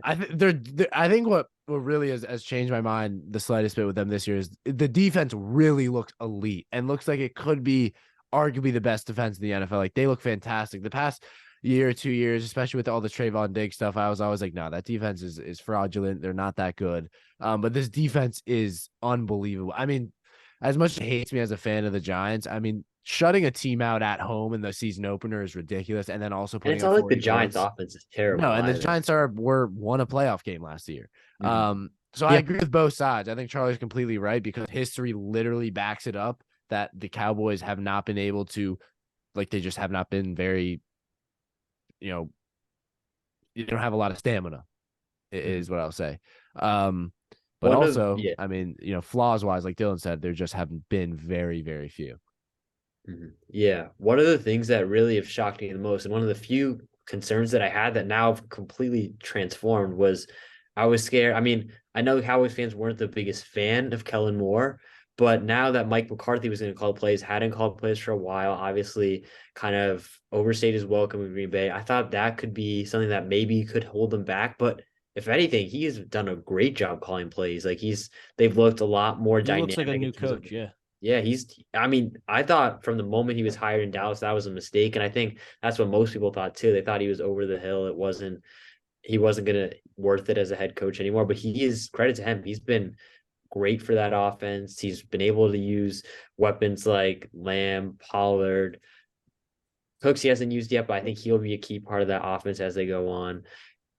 A: I think what really has changed my mind the slightest bit with them this year is the defense really looks elite and looks like it could be arguably the best defense in the NFL. Like, they look fantastic. The past year or 2 years, especially with all the Trayvon Diggs stuff, I was always like, no, that defense is fraudulent. They're not that good. But this defense is unbelievable. I mean, as much as it hates me as a fan of the Giants, I mean, shutting a team out at home in the season opener is ridiculous. And then also putting,
D: it's not like the Giants offense is terrible.
A: No, and the Giants won a playoff game last year. So I agree with both sides. I think Charlie's completely right because history literally backs it up that the Cowboys have not been able to, they just have not been very, you don't have a lot of stamina, is what I'll say. But also, I mean, flaws wise, like Dylan said, there just haven't been very, very few.
D: Yeah. One of the things that really have shocked me the most, and one of the few concerns that I had that now have completely transformed, was I was scared. I mean, I know Cowboys fans weren't the biggest fan of Kellen Moore, but now that Mike McCarthy was going to call plays, hadn't called plays for a while, obviously kind of overstayed his welcome in Green Bay. I thought that could be something that maybe could hold them back, but if anything, he has done a great job calling plays. Like they've looked a lot more dynamic.
C: Looks like a new coach, yeah.
D: Yeah, I thought from the moment he was hired in Dallas, that was a mistake. And I think that's what most people thought too. They thought he was over the hill. He wasn't going to worth it as a head coach anymore, but credit to him. He's been great for that offense. He's been able to use weapons like Lamb, Pollard. Cooks he hasn't used yet, but I think he'll be a key part of that offense as they go on.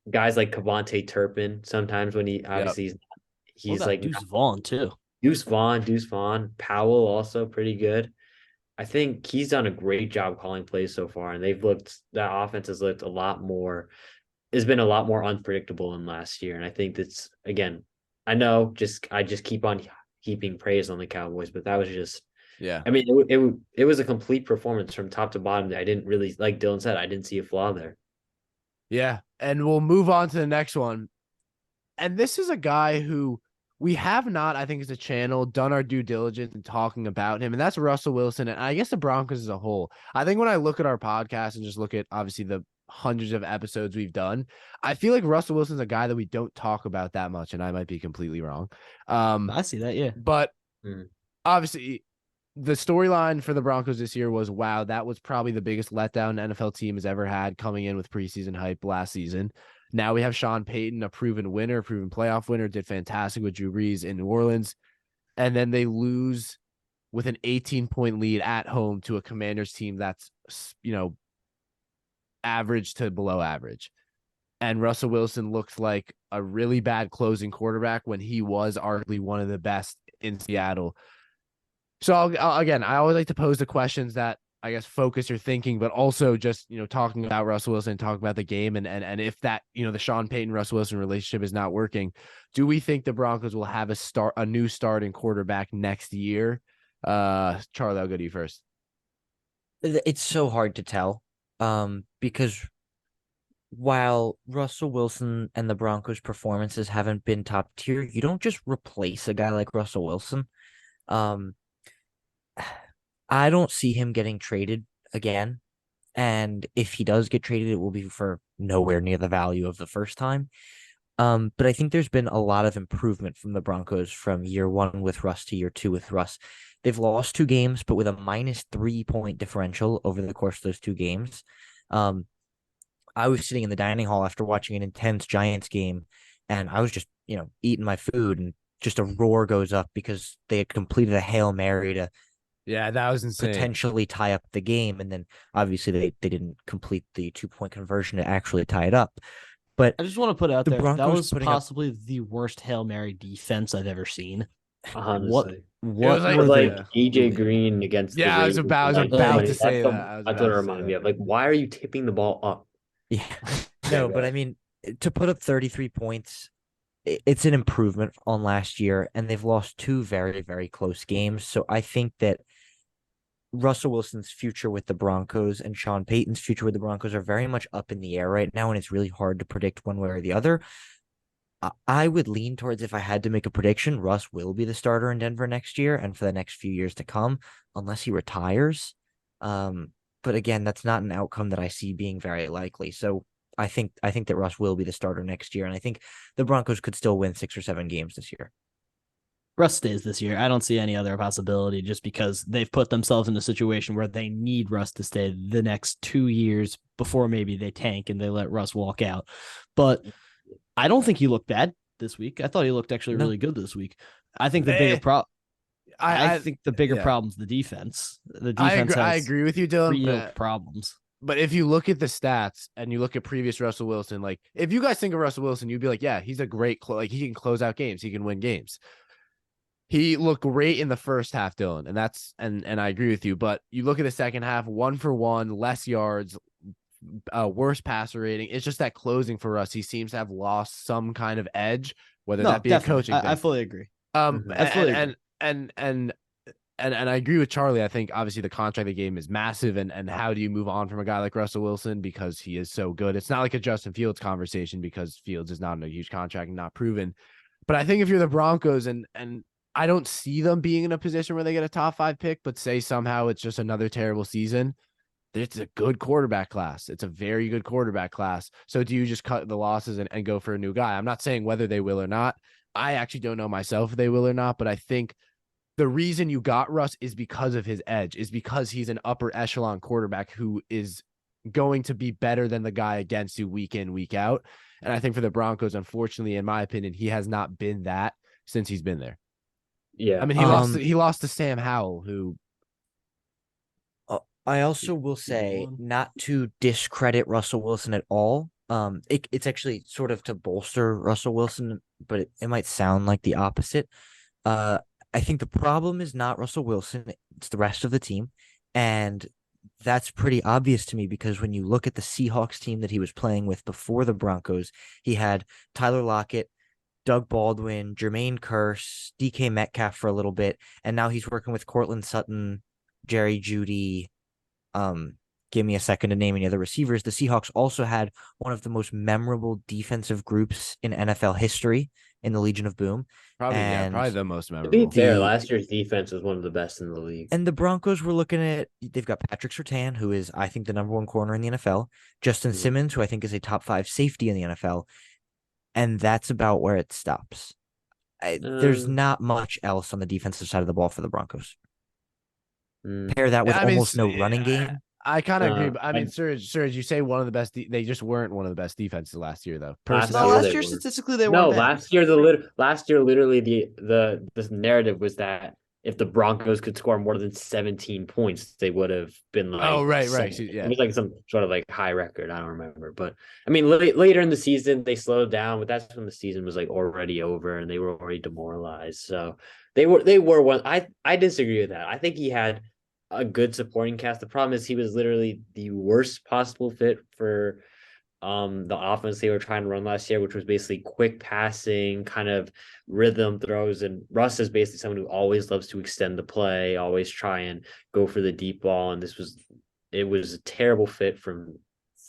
D: Guys like Kevontae Turpin, sometimes when he's like
C: Deuce Vaughn too.
D: Deuce Vaughn, Powell also pretty good. I think he's done a great job calling plays so far, and that offense has looked has been a lot more unpredictable than last year. And I think that's, again, I just keep on heaping praise on the Cowboys, but that was just,
A: yeah.
D: I mean, it was a complete performance from top to bottom. I didn't really, like Dylan said, I didn't see a flaw there.
A: Yeah, and we'll move on to the next one. And this is a guy who we have not, I think, as a channel, done our due diligence in talking about him, and that's Russell Wilson, and I guess the Broncos as a whole. I think when I look at our podcast and just look at, obviously, the hundreds of episodes we've done, I feel like Russell Wilson's a guy that we don't talk about that much, and I might be completely wrong.
C: I see that, yeah.
A: But obviously, the storyline for the Broncos this year was, wow, that was probably the biggest letdown an NFL team has ever had, coming in with preseason hype last season. Now we have Sean Payton, a proven winner, proven playoff winner, did fantastic with Drew Brees in New Orleans. And then they lose with an 18-point lead at home to a Commanders team that's, average to below average. And Russell Wilson looks like a really bad closing quarterback when he was arguably one of the best in Seattle. So I always like to pose the questions that I guess focus your thinking, but also just, talking about Russell Wilson, talking about the game, and if that, the Sean Payton Russell Wilson relationship is not working, do we think the Broncos will have a new starting quarterback next year? Charlie, I'll go to you first.
B: It's so hard to tell, because while Russell Wilson and the Broncos' performances haven't been top tier, you don't just replace a guy like Russell Wilson. I don't see him getting traded again. And if he does get traded, it will be for nowhere near the value of the first time. But I think there's been a lot of improvement from the Broncos from year one with Russ to year two with Russ. They've lost 2 games, but with a -3-point differential over the course of those 2 games. I was sitting in the dining hall after watching an intense Giants game, and I was just, eating my food, and just a roar goes up because they had completed a Hail Mary to
A: that was insane,
B: potentially tie up the game. And then obviously they didn't complete the 2-point conversion to actually tie it up. But
C: I just want to put out there, that was possibly the worst Hail Mary defense I've ever seen.
D: Honestly.
C: What
D: was like AJ Green against the
A: I was about to say that.
D: That's what it reminded me of. Like, why are you tipping the ball up?
B: Yeah. No, but I mean, to put up 33 points, it's an improvement on last year, and they've lost 2 very, very close games. So I think that Russell Wilson's future with the Broncos and Sean Payton's future with the Broncos are very much up in the air right now, and it's really hard to predict one way or the other. I would lean towards, if I had to make a prediction, Russ will be the starter in Denver next year and for the next few years to come, unless he retires. But again, that's not an outcome that I see being very likely. So I think that Russ will be the starter next year, and I think the Broncos could still win 6 or 7 games this year.
C: Russ stays this year. I don't see any other possibility, just because they've put themselves in a situation where they need Russ to stay the next 2 years before maybe they tank and they let Russ walk out. But I don't think he looked bad this week. I thought he looked actually really good this week. I think the bigger problem. I think the bigger problem's the defense. The defense
A: I agree with you, Dylan.
C: Real problems.
A: But if you look at the stats and you look at previous Russell Wilson, like if you guys think of Russell Wilson, you'd be like, yeah, he's a great, he can close out games. He can win games. He looked great in the first half, Dylan, and I agree with you. But you look at the second half, 1 for 1, less yards, worse passer rating. It's just that closing for us. He seems to have lost some kind of edge, whether that be definitely a coaching thing.
C: I fully agree.
A: And I agree with Charlie. I think obviously the contract of the game is massive, and how do you move on from a guy like Russell Wilson because he is so good? It's not like a Justin Fields conversation because Fields is not in a huge contract and not proven. But I think if you're the Broncos, and I don't see them being in a position where they get a top 5 pick, but say somehow it's just another terrible season, it's a good quarterback class. It's a very good quarterback class. So do you just cut the losses and go for a new guy? I'm not saying whether they will or not. I actually don't know myself if they will or not, but I think the reason you got Russ is because of his edge, is because he's an upper echelon quarterback who is going to be better than the guy against you week in, week out. And I think for the Broncos, unfortunately, in my opinion, he has not been that since he's been there.
D: Yeah.
A: I mean, he lost to Sam Howell, who
B: I also will say, not to discredit Russell Wilson at all, It's actually sort of to bolster Russell Wilson, but it might sound like the opposite. I think the problem is not Russell Wilson, it's the rest of the team. And that's pretty obvious to me because when you look at the Seahawks team that he was playing with before the Broncos, he had Tyler Lockett, Doug Baldwin, Jermaine Kearse, DK Metcalf for a little bit, and now he's working with Cortland Sutton, Jerry Jeudy. Give me a second to name any other receivers. The Seahawks also had one of the most memorable defensive groups in NFL history in the Legion of Boom.
A: Probably the most
D: To
A: memorable.
D: be fair, last year's defense was one of the best in the league.
B: And the Broncos were looking at, they've got Patrick Surtain, who is, I think, the number one corner in the NFL, Justin Simmons, who I think is a top 5 safety in the NFL, and that's about where it stops. There's not much else on the defensive side of the ball for the Broncos. Pair that with almost no running game.
A: I kind of agree. But I mean, Serge, you say one of the best. They just weren't one of the best defenses last year, though.
C: Last year statistically they
D: weren't.
C: No,
D: last year literally the narrative was that if the Broncos could score more than 17 points, they would have been like.
A: Oh, right. So,
D: yeah. It was like some sort of like high record. I don't remember, but I mean, later in the season they slowed down, but that's when the season was like already over and they were already demoralized. So they were one. I disagree with that. I think he had a good supporting cast. The problem is he was literally the worst possible fit for the offense they were trying to run last year, which was basically quick passing, kind of rhythm throws. And Russ is basically someone who always loves to extend the play, always try and go for the deep ball. And it was a terrible fit from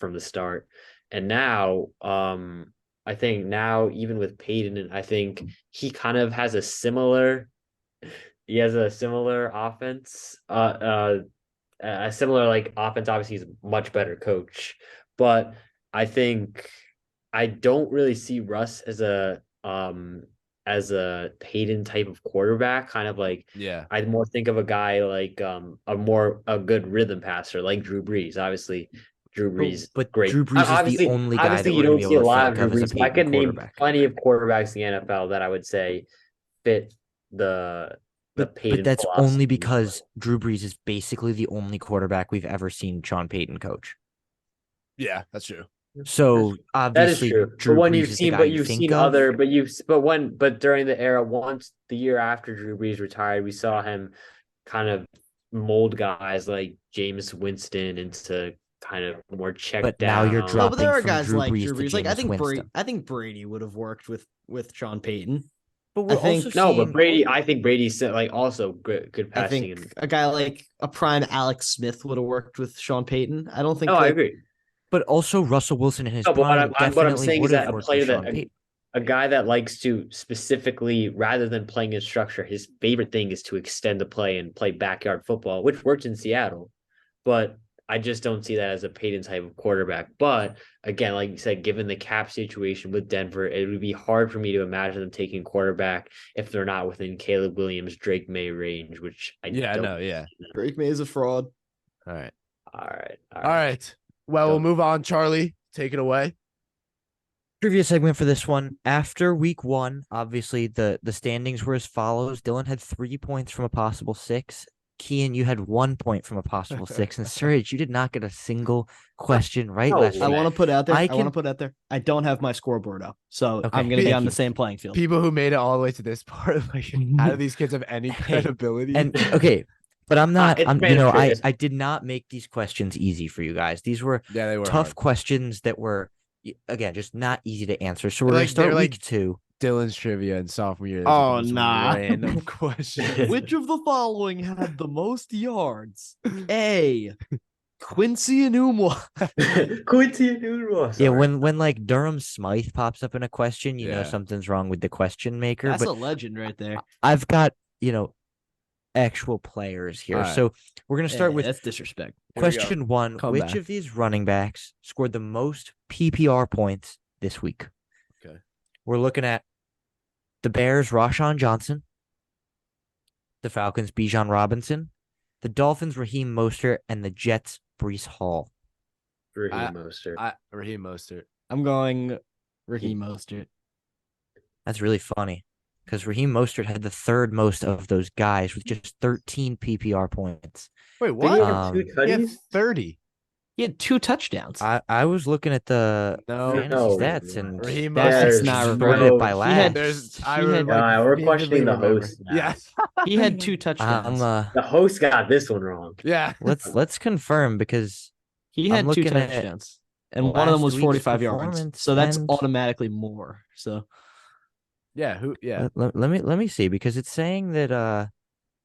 D: the start. And now, I think now even with Peyton, I think he kind of has a similar. He has a similar offense, a similar like offense. Obviously, he's a much better coach, but I think I don't really see Russ as a Peyton type of quarterback. Kind of like I'd more think of a guy like a good rhythm passer like Drew Brees. Obviously, Drew Brees,
B: but
D: great.
B: Drew Brees is the only guy that
D: you don't see a lot of Drew
B: Brees.
D: I could name plenty of quarterbacks in the NFL that I would say fit the.
B: But that's only because Drew Brees is basically the only quarterback we've ever seen Sean Payton coach.
A: Yeah, that's true.
B: So obviously,
D: that is true.
B: Drew
D: but when
B: Brees
D: you've seen, but during the era, once the year after Drew Brees retired, we saw him kind of mold guys like Jameis Winston into kind of more checked
B: but
D: down.
B: Now you're dropping.
C: But there are guys
B: Drew
C: like
B: Brees
C: Drew Brees. Like
B: Winston.
C: I think Brady would have worked with Sean Payton.
B: But
D: but Brady. I think Brady's like also good passing.
C: I think a guy like a prime Alex Smith would have worked with Sean Payton. I don't think.
D: I agree.
B: But also Russell Wilson in his prime
D: what I'm saying is that a guy that likes to specifically, rather than playing in structure, his favorite thing is to extend the play and play backyard football, which worked in Seattle. But I just don't see that as a Peyton type of quarterback. But again, like you said, given the cap situation with Denver, it would be hard for me to imagine them taking quarterback if they're not within Caleb Williams, Drake May range, which I don't.
C: Drake May is a fraud.
A: All right.
B: Well,
A: we'll move on. Charlie, take it away.
B: Trivia segment for this one. After week 1, obviously the standings were as follows. Dylan had 3 points from a possible 6. Kean, you had 1 point from a possible 6, and Surge, you did not get a single question right last week.
C: I want to put out there. I don't have my scoreboard up, so I'm going to be on the same playing field.
A: People who made it all the way to this part, like, how do these kids have any credibility?
B: And but I'm not. I did not make these questions easy for you guys. These were
A: they were
B: tough
A: hard
B: questions that were, again, just not easy to answer. So we're going to start week 2.
A: Dylan's trivia in sophomore year.
C: Oh, nah.
A: Random question.
C: Which of the following had the most yards? A. Quincy Enunwa.
D: Quincy Enunwa.
B: Yeah, when like Durham Smythe pops up in a question, you know something's wrong with the question maker.
C: That's a legend right there.
B: I've got, actual players here. Right. So we're going to start with
C: that's disrespect.
B: Question 1. Which of these running backs scored the most PPR points this week?
A: Okay.
B: We're looking at the Bears, Rashawn Johnson, the Falcons, Bijan Robinson, the Dolphins, Raheem Mostert, and the Jets, Breece Hall.
D: Raheem Mostert.
C: I'm going Raheem Mostert.
B: That's really funny because Raheem Mostert had the third most of those guys with just 13 PPR points.
A: Wait, what?
B: He
A: had 30.
C: He had 2 touchdowns.
B: I was looking at the fantasy
D: No.
B: stats and
A: Raheem
C: That's
A: Mostert.
C: not
B: spread it by
C: He
B: last.
C: had-
A: There's, I
C: he had-
A: would like
D: we're
A: vividly
D: questioning the
A: remember.
D: host now.
A: Yeah.
C: He had 2 touchdowns.
D: The host got this one wrong.
A: Yeah.
B: let's confirm because
C: He
B: I'm
C: had 2
B: looking at
C: touchdowns, and one of them
B: last
C: was
B: week's
C: 45 yards.
B: performance
C: So that's
B: and-
C: automatically more. So
A: Yeah. Yeah.
B: let me see because it's saying that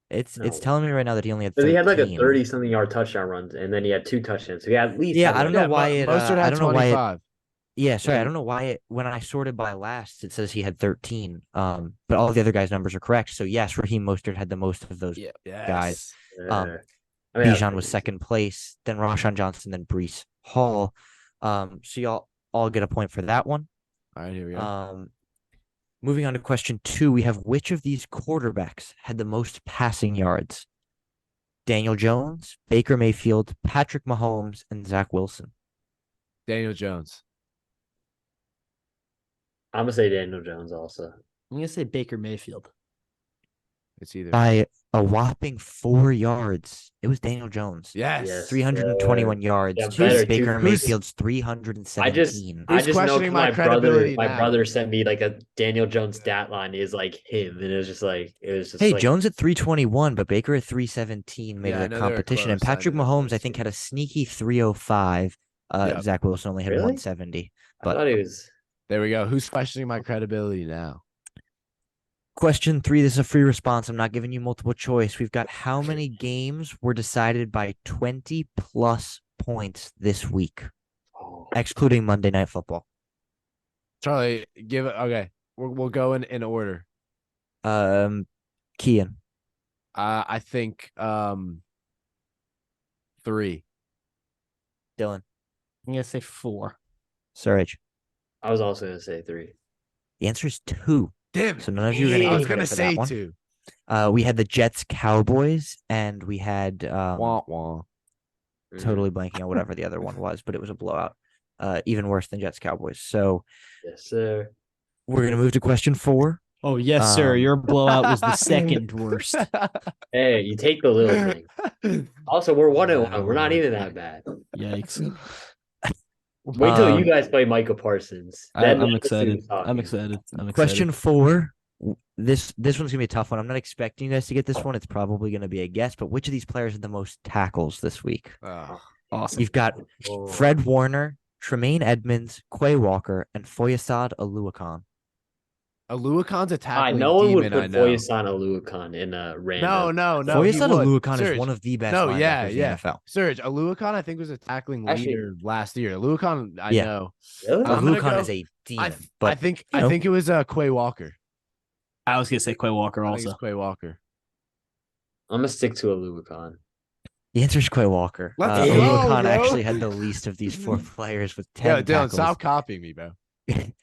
B: it's
D: No.
B: telling me right now that he only had
D: So
B: 13.
D: he had like a 30-something yard touchdown runs, and then he had 2 touchdowns. So he had at least.
B: Yeah, I don't know why it.
A: Mostert
B: I
A: had
B: don't know why it.
A: 25.
B: Yeah, sorry, I
A: And-
B: don't know why it. When I sorted by last, it says he had 13. But all the other guys' numbers are correct. So yes, Raheem Mostert had the most of those
A: Yes.
B: guys.
D: Yeah.
B: Bijan was second place, then Rashawn Johnson, then Breece Hall. So y'all all get a point for that one.
A: All right, here we go.
B: Moving on to question 2, we have which of these quarterbacks had the most passing yards? Daniel Jones, Baker Mayfield, Patrick Mahomes, and Zach Wilson.
A: Daniel Jones.
D: I'm gonna say Daniel Jones also.
C: I'm gonna say Baker Mayfield.
A: It's either.
B: By a whopping 4 yards. It was Daniel Jones.
A: Yes.
B: 321 yards.
D: Yeah,
B: to
D: better,
B: Baker
D: too.
B: Mayfield's 317.
D: I
A: Who's
D: just know
A: questioning
D: 'cause
A: my credibility
D: my
A: now?
D: brother sent me like a Daniel Jones stat line is like him, and it was just like
B: Hey, Jones at 321, but Baker at 317 made
A: Yeah, I
B: it
A: know
B: a
A: they were
B: competition. And
A: close. I
B: Patrick
A: knew they were
B: Mahomes, I
A: close,
B: think,
A: too.
B: had a sneaky 305.
A: Yep.
B: Zach Wilson only had
D: Really?
B: 170.
D: I
B: But
D: thought he was.
A: There we go. Who's questioning my credibility now?
B: question 3, this is a free response. I'm not giving you multiple choice. We've got how many games were decided by 20 plus points this week,
D: Oh,
B: excluding Monday Night Football?
A: Charlie, give it. Okay. We'll go in order.
B: Kian.
A: I think 3.
B: Dylan.
C: I'm gonna say 4.
B: Suraj.
D: I was also gonna say 3.
B: The answer is 2.
A: Damn.
B: So none of you are going to
A: I was
B: get
A: gonna
B: credit for
A: say
B: that one.
A: 2.
B: We had the Jets Cowboys, and we had
A: Wah wah.
B: totally blanking on whatever the other one was, but it was a blowout. Even worse than Jets Cowboys. So
D: Yes, sir.
B: we're gonna move to question 4.
C: Oh yes, sir.
B: Um,
C: Your blowout was the second worst.
D: Hey, you take the little thing. Also, we're 1-1. We're not even that bad.
C: Yikes!
D: Wait till you guys play Micah Parsons. Then
C: I'm
D: let's see
C: excited.
D: who's talking.
C: I'm excited. I'm excited.
B: Question 4. This one's gonna be a tough one. I'm not expecting you guys to get this one. It's probably gonna be a guess. But which of these players had the most tackles this week?
A: Oh.
C: Awesome.
B: You've got
D: Oh.
B: Fred Warner, Tremaine Edmonds, Quay Walker, and Foyesade Aluakon.
A: Aluakon's a tackling
D: No one would
A: demon, I
D: put
A: know.
D: Foyesade Aluakon in a random.
A: No.
B: Foyesade
A: he would.
B: Aluakon is
A: Serge,
B: one of the best
A: No,
B: linebackers
A: yeah.
B: in the NFL.
A: Serge, Aluakon, I think, was a tackling
D: Actually-
A: leader last year. Aluakon, I
B: Yeah.
A: know.
D: Really?
A: I'm gonna
B: Aluakon
A: go-
B: is a demon.
A: I
B: but
A: think
B: you know.
A: it was Quay Walker.
C: I was gonna say Quay Walker
A: I think
C: also.
A: it's Quay Walker.
D: I'm gonna stick to Aluakon.
B: The answer is Quay Walker.
A: Let's
D: go,
B: Aluakon
A: bro.
B: actually had the least of these 4 players with 10
A: Yeah, Dylan,
B: tackles.
A: stop copying me, bro.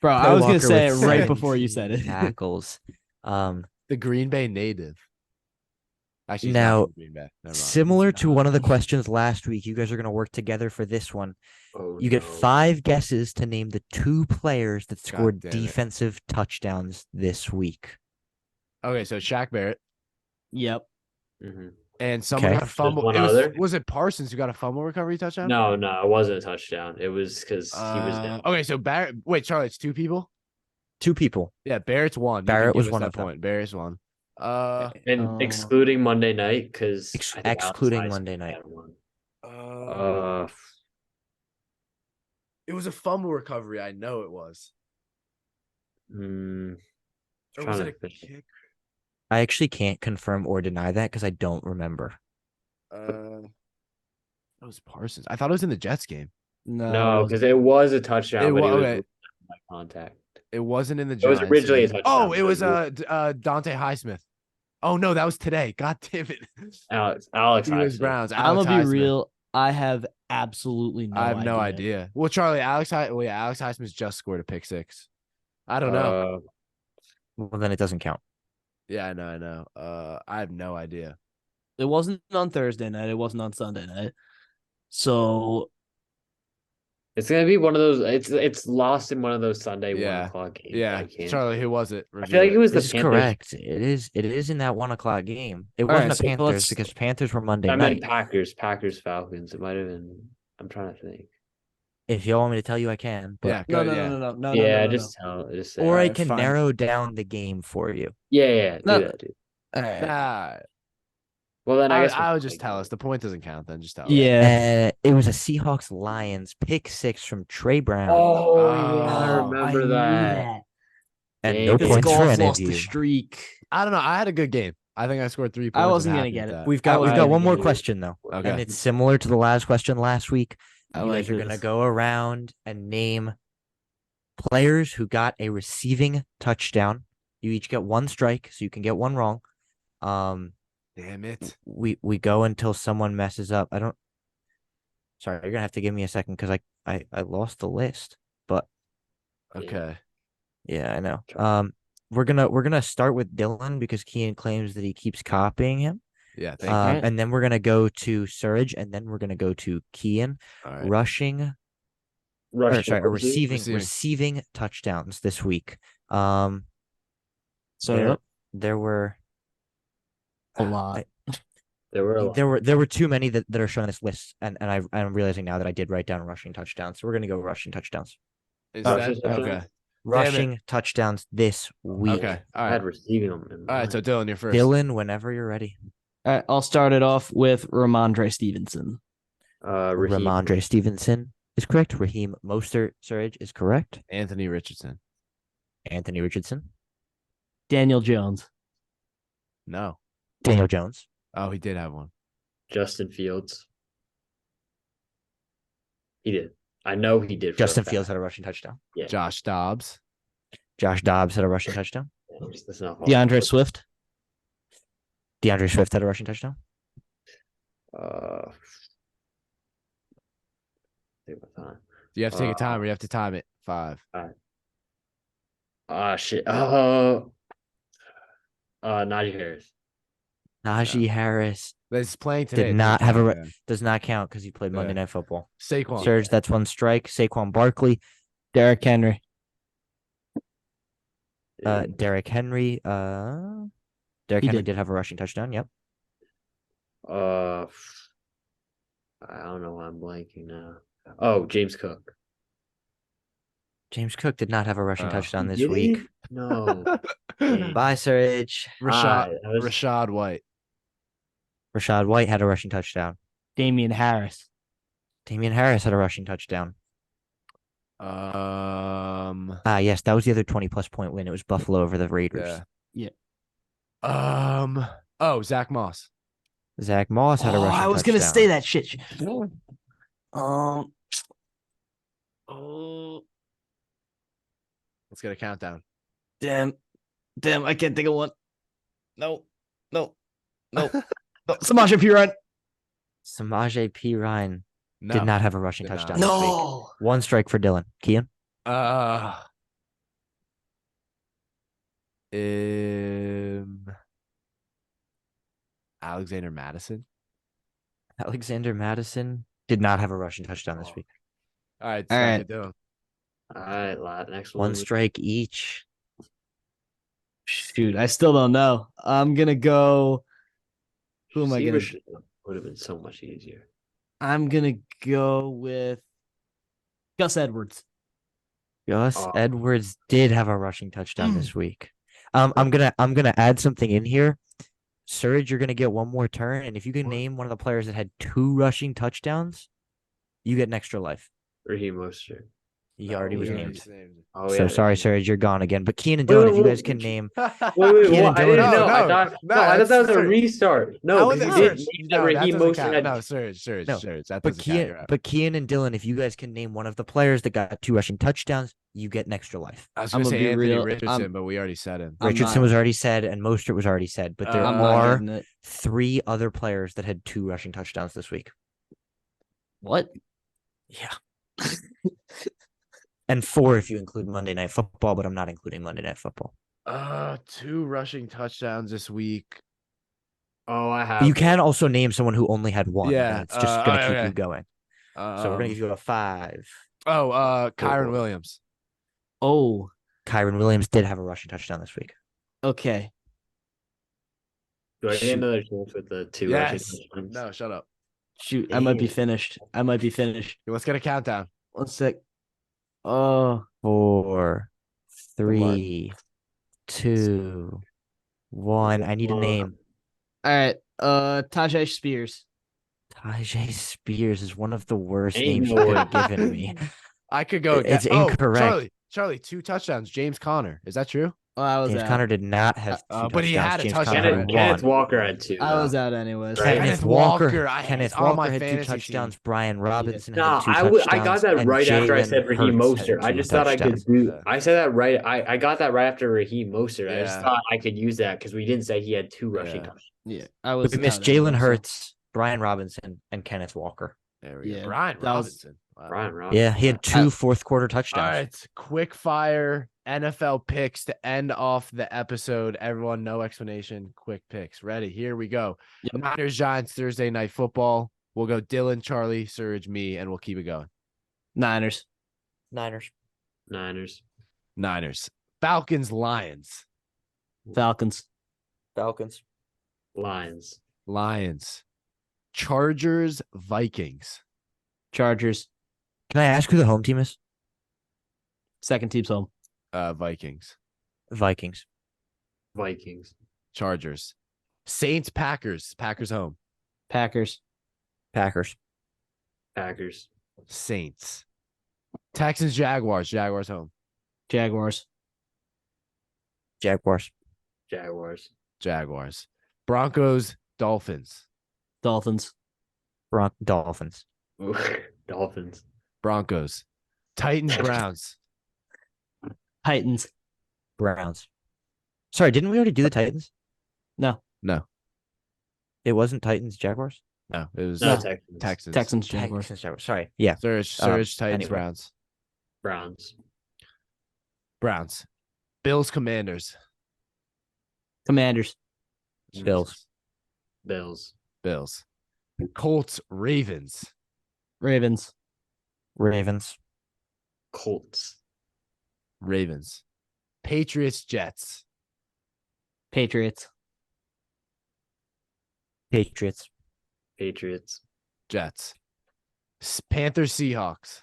C: Bro, I
B: Quay
C: was gonna
B: Walker
C: say it
B: with
C: right before you
B: 17
C: said it.
B: tackles.
A: The Green Bay native. Actually, he's
B: Now,
A: not from Green Bay. Never mind.
B: Similar to one of the questions last week, you guys are going to work together for this one.
D: Oh,
B: You get
D: no.
B: 5 guesses to name the 2 players that scored
A: damn it.
B: defensive touchdowns this week.
A: Okay, so Shaq Barrett
C: Yep.
D: Mhm.
A: and someone
B: Okay.
A: got a fumble.
D: one
A: It
D: other?
A: was it Parsons who got a fumble recovery touchdown?
D: No, it wasn't a touchdown. It was because he was down.
A: Okay, so Barrett. Wait, Charlie, it's 2 people.
B: 2 people.
A: Yeah, Barrett's one. You
B: Barrett
A: can give
B: was
A: us
B: one
A: that
B: of them.
A: point. Barrett's one.
D: And excluding Monday night, because
B: Excluding Monday night.
A: It was a fumble recovery. I know it was. Or was
D: Trying
A: it a
D: to think.
A: kick?
B: I actually can't confirm or deny that because I don't remember.
A: That was Parsons. I thought it was in the Jets game.
D: No, because it was a touchdown,
A: It
D: but
A: wa-
D: it was
A: okay.
D: by contact.
A: It wasn't in the
D: It was
A: Giants
D: originally a
A: game.
D: touchdown,
A: Oh, it
D: but
A: was
D: it
A: Dante Highsmith. Oh no, that was today. God damn it.
D: Alex
A: He was
D: Highsmith.
A: Browns.
C: I'm
A: Alex
C: gonna be
A: Highsmith.
C: real. I have absolutely no idea.
A: I have no idea. Well, Charlie, Alex Highsmith just scored a pick 6. I don't know.
B: Well, then it doesn't count.
A: Yeah, I know. I have no idea.
C: It wasn't on Thursday night. It wasn't on Sunday night. So
D: It's gonna be one of those. It's lost in one of those Sunday 1 o'clock games.
A: Yeah,
D: I can't.
A: Charlie, who was it?
D: I feel like it was the
B: This is
D: Panthers.
B: correct. It is in that 1 o'clock game. It
C: right,
B: wasn't
C: so
B: a Panthers
C: let's-
B: because Panthers were Monday
D: I meant
B: night.
D: Packers, Falcons. It might have been. I'm trying to think.
B: If y'all want me to tell you, I can. But
A: Yeah,
C: No,
A: go,
C: no,
A: yeah.
C: no, no, no,
D: Yeah,
C: no, no,
D: just tell. Just say.
B: or I
C: Alright,
B: can
C: fine.
B: narrow down the game for you.
D: Yeah. Do
C: No.
D: that, dude.
C: All right.
A: Nah,
D: Well, then I guess
A: I
D: we'll
A: would just tell us. The point doesn't count. Then just tell us.
C: Yeah.
B: It was a Seahawks Lions pick 6 from Trey Brown,
D: Oh yeah, I
A: Oh,
D: remember
C: knew
D: that.
B: and
D: Dang
B: no
D: it.
C: Because
B: points for
C: golf
B: any of
C: lost the
B: you.
C: streak.
A: I don't know. I had a good game. I think I scored 3 points.
C: I wasn't
A: I'm
C: gonna
A: happy
C: get
A: with
C: it.
A: that.
B: We've
C: I
B: got
C: wasn't
B: one
C: gonna
B: more
C: get it.
B: question though,
A: Okay.
B: and it's similar to the last question last week.
C: I
B: You
C: like
B: guys are gonna
C: this.
B: go around and name players who got a receiving touchdown. You each get 1 strike, so you can get 1 wrong.
A: Damn it.
B: We go until someone messes up. Sorry, you're gonna have to give me a second because I lost the list. But
A: Okay.
B: yeah, I know. We're gonna start with Dylan because Kian claims that he keeps copying him.
A: Yeah. Thank you.
B: And then we're gonna go to Surge, and then we're gonna go to Kian.
A: All right.
B: Receiving touchdowns this week.
C: So
B: there were
C: a lot.
D: There were a lot.
B: There were too many that are shown on this list, and I'm realizing now that I did write down rushing touchdowns. So we're gonna go rushing touchdowns.
A: Is
D: Rushing
A: that
D: touchdowns?
A: okay?
B: Rushing touchdowns this week.
A: Okay. All
D: I
A: right.
D: had receiving them. In
A: All right.
D: mind.
A: So Dylan, you're first.
B: Dylan, whenever you're ready.
C: All right, I'll start it off with Ramondre Stevenson.
D: Raheem.
B: Ramondre Stevenson is correct. Raheem Mostert Surge is correct.
A: Anthony Richardson.
B: Anthony Richardson.
C: Daniel Jones.
A: No.
B: Daniel Jones.
A: Oh, he did have one.
D: Justin Fields. He did. I know he did.
B: Justin Fields had a rushing touchdown.
D: Yeah.
A: Josh Dobbs.
B: Josh Dobbs had a rushing touchdown.
D: That's not hard.
C: DeAndre Swift.
B: DeAndre Swift had a rushing touchdown.
D: Take my time.
A: Do you have to take a time or you have to time it? 5.
D: Shit. Najee Harris.
B: Najee Harris
A: That's playing today.
B: did not have
A: Yeah.
B: does not count because he played Monday
A: Yeah.
B: Night Football.
A: Saquon.
B: Surge, that's 1 strike. Saquon Barkley.
C: Derrick Henry.
B: Derrick Henry. Derrick Henry did have a rushing touchdown. Yep.
D: I don't know why I'm blanking now. Oh, James Cook.
B: James Cook did not have a rushing touchdown this
D: Did he?
B: week.
D: No.
B: Bye, Surge.
A: Rashad White.
B: Rashad White had a rushing touchdown.
C: Damian Harris.
B: Damian Harris had a rushing touchdown. Yes, that was the other 20-plus point win. It was Buffalo over the Raiders.
C: Yeah.
A: Zach Moss.
B: Zach Moss had a rushing touchdown.
C: I was gonna say that shit.
A: Let's get a countdown.
C: Damn, I can't think of one. No. Samaje Perine.
B: Samaje Perine
A: No.
B: did not have a rushing
A: Did not.
B: touchdown this week.
C: No.
B: 1 strike for Dylan. Kian?
A: Alexander Madison.
B: Alexander Madison did not have a rushing touchdown this week.
A: All right.
C: All right.
A: Dylan.
D: All right, next one.
B: 1 strike each.
C: Shoot, I still don't know. I'm gonna go. Who am I gonna?
D: Would have been so much easier.
C: I'm gonna go with Gus Edwards.
B: Gus Edwards did have a rushing touchdown this week. I'm gonna add something in here. Surge, you're gonna get 1 more turn, and if you can name one of the players that had 2 rushing touchdowns, you get an extra life.
D: Raheem Mostert.
B: He already was named.
D: Oh,
B: So
D: yeah.
B: sorry, Surge, you're gone again. But Keen and Dylan, if you guys can name.
D: Wait,
B: Kian
D: what? I
B: and
D: didn't
B: Dylan-
D: know. I thought that was a
A: Surge.
D: restart. No, because you did name that Raheem Mostert had.
A: No, Surge.
B: No,
A: That
B: But
A: doesn't count. You're out.
B: Kian and Dylan, if you guys can name one of the players that got 2 rushing touchdowns, you get an extra life.
A: I was
C: I'm
A: going to
C: gonna
A: say
C: be
A: Anthony
C: real.
A: Richardson, but we already said him.
C: I'm
B: Richardson
C: not-
B: was already said, and Mostert was already said. But there
C: I'm not
B: are
C: getting it.
B: 3 other players that had 2 rushing touchdowns this week.
C: What?
B: Yeah. And 4 if you include Monday Night Football, but I'm not including Monday Night Football.
A: 2 rushing touchdowns this week.
D: Oh, I have.
B: But you can also name someone who only had 1.
A: Yeah,
B: And it's just going to keep
A: okay.
B: you going. So we're going to give you a 5.
A: Kyron Williams.
C: Oh,
B: Kyron Williams did have a rushing touchdown this week.
C: okay.
D: Do I get another chance with the 2
A: Yes.
D: rushing touchdowns?
A: No, shut up.
C: Shoot, I might be finished.
A: Let's get a countdown.
C: 1 sec. Oh,
B: 4, 3, 2, 1. I need a name.
C: all right. Tajay Spears.
B: Tajay Spears is one of the worst
D: Ain't
B: names you
D: no
B: could
D: way.
B: have given me.
A: I could go.
B: It's incorrect.
A: Charlie, 2 touchdowns. James Conner. Is that true?
C: Oh, I was
B: James
C: out.
B: Conner did not have 2
A: but he
B: touchdowns.
A: had a
B: James
A: touchdown.
B: Conner had
D: Kenneth
B: 1.
D: Walker had 2.
C: I was out anyways.
D: Right.
A: Kenneth Walker.
B: Kenneth
A: on my
B: Walker had 2
A: fantasy
B: touchdowns.
A: team.
B: Brian Robinson had
D: No,
B: 2
D: I
B: touchdowns.
D: got that
B: and
D: right after I
B: Jalen
D: said Raheem
B: Hurts had
D: Mostert. I
B: 2
D: just thought I could
B: touchdowns.
D: do. I said that right. I got that right after Raheem Mostert. I just
A: Yeah.
D: thought I could use that because we didn't say he had 2 rushing touchdowns.
C: Yeah, I was.
B: We missed
C: out
B: Jalen
C: anyway, so-
B: Hurts, Brian Robinson, and Kenneth Walker.
A: There we
C: Yeah,
A: go. Brian
C: that was-
A: Robinson. Wow.
D: Brian Robinson.
B: Yeah, he had 2 fourth quarter touchdowns.
A: All right, quick fire NFL picks to end off the episode. Everyone, no explanation. Quick picks. Ready? Here we go.
C: Yep.
A: Niners Giants Thursday night football. We'll go Dylan, Charlie, Surge, me, and we'll keep it going.
C: Niners.
B: Niners.
A: Niners. Falcons Lions.
C: Falcons.
B: Falcons.
D: Lions.
A: Lions. Chargers Vikings.
C: Chargers.
B: Can I ask who the home team is?
C: Second team's home.
A: Vikings.
B: Vikings.
D: Vikings.
A: Chargers. Saints Packers. Packers home.
C: Packers.
B: Packers.
D: Packers.
A: Saints. Texans Jaguars. Jaguars home.
C: Jaguars.
B: Jaguars.
D: Jaguars.
A: Jaguars. Broncos Dolphins.
C: Dolphins.
B: Dolphins.
D: Ooh, Dolphins.
A: Broncos. Titans Browns.
C: Titans.
B: Browns. Sorry, didn't we already do the Titans?
C: No.
A: No.
B: It wasn't Titans, Jaguars?
A: No, it was
D: No,
C: No.
D: Texans.
A: Texans.
C: Texans. Jaguars.
B: Texans, Jaguars. Sorry. Yeah.
A: Surge, Titans,
B: anyway.
A: Browns.
D: Browns.
A: Browns. Bills, Commanders.
C: Commanders.
B: Bills.
D: Bills.
A: Bills. Colts, Ravens.
C: Ravens.
B: Ravens.
D: Colts.
A: Ravens. Patriots, Jets.
C: Patriots.
B: Patriots.
D: Patriots.
A: Jets. Panthers, Seahawks.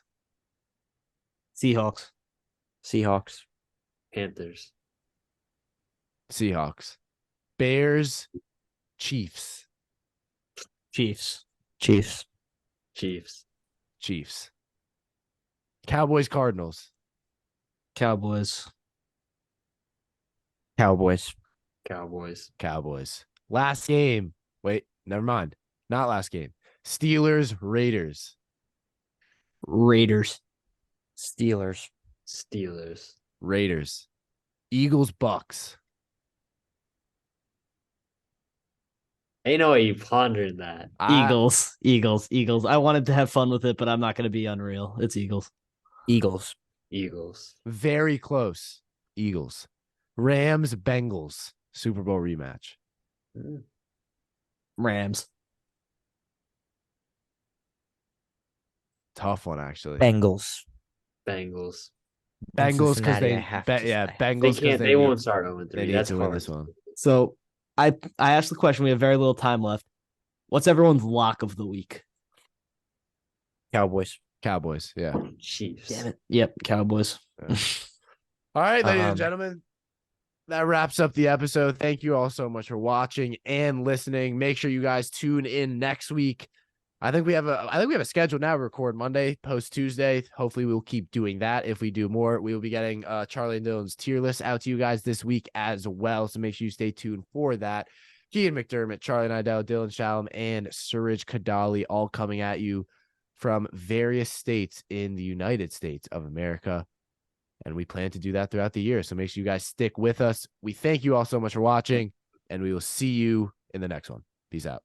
C: Seahawks.
B: Seahawks.
D: Panthers.
A: Seahawks. Bears, Chiefs.
C: Chiefs.
B: Chiefs.
D: Chiefs.
A: Chiefs. Cowboys, Cardinals.
C: Cowboys.
B: Cowboys.
D: Cowboys.
A: Cowboys. Last game. Wait, never mind. Not last game. Steelers, Raiders.
C: Raiders.
B: Steelers.
D: Steelers.
A: Raiders. Eagles, Bucks.
D: Ain't no way you pondered that.
C: Eagles. Eagles. I wanted to have fun with it, but I'm not going to be unreal. It's Eagles.
B: Eagles.
D: Eagles.
A: Very close. Eagles. Rams, Bengals. Super Bowl rematch.
C: Rams.
A: Tough one, actually.
B: Bengals.
D: Bengals.
A: Bengals because
B: Cincinnati,
A: they,
B: I have to say.
A: Bengals
D: They
A: 'cause
D: can't. They
A: need-
D: won't start 0-3.
A: They need
D: That's
A: to win
D: hard.
A: this one.
C: So I asked the question. We have very little time left. What's everyone's lock of the week?
B: Cowboys.
A: Cowboys. Yeah.
D: Chiefs.
C: Damn it. Yep. Cowboys.
A: All right, ladies and
B: Um,
A: gentlemen, that wraps up the episode. Thank you all so much for watching and listening. Make sure you guys tune in next week. I think we have a schedule now. We record Monday, post Tuesday. Hopefully, we'll keep doing that. If we do more, we will be getting Charlie and Dylan's tier list out to you guys this week as well. So make sure you stay tuned for that. Keegan McDermott, Charlie Nidell, Dylan Shalom, and Suraj Kadali all coming at you from various states in the United States of America. And we plan to do that throughout the year. So make sure you guys stick with us. We thank you all so much for watching, and we will see you in the next one. Peace out.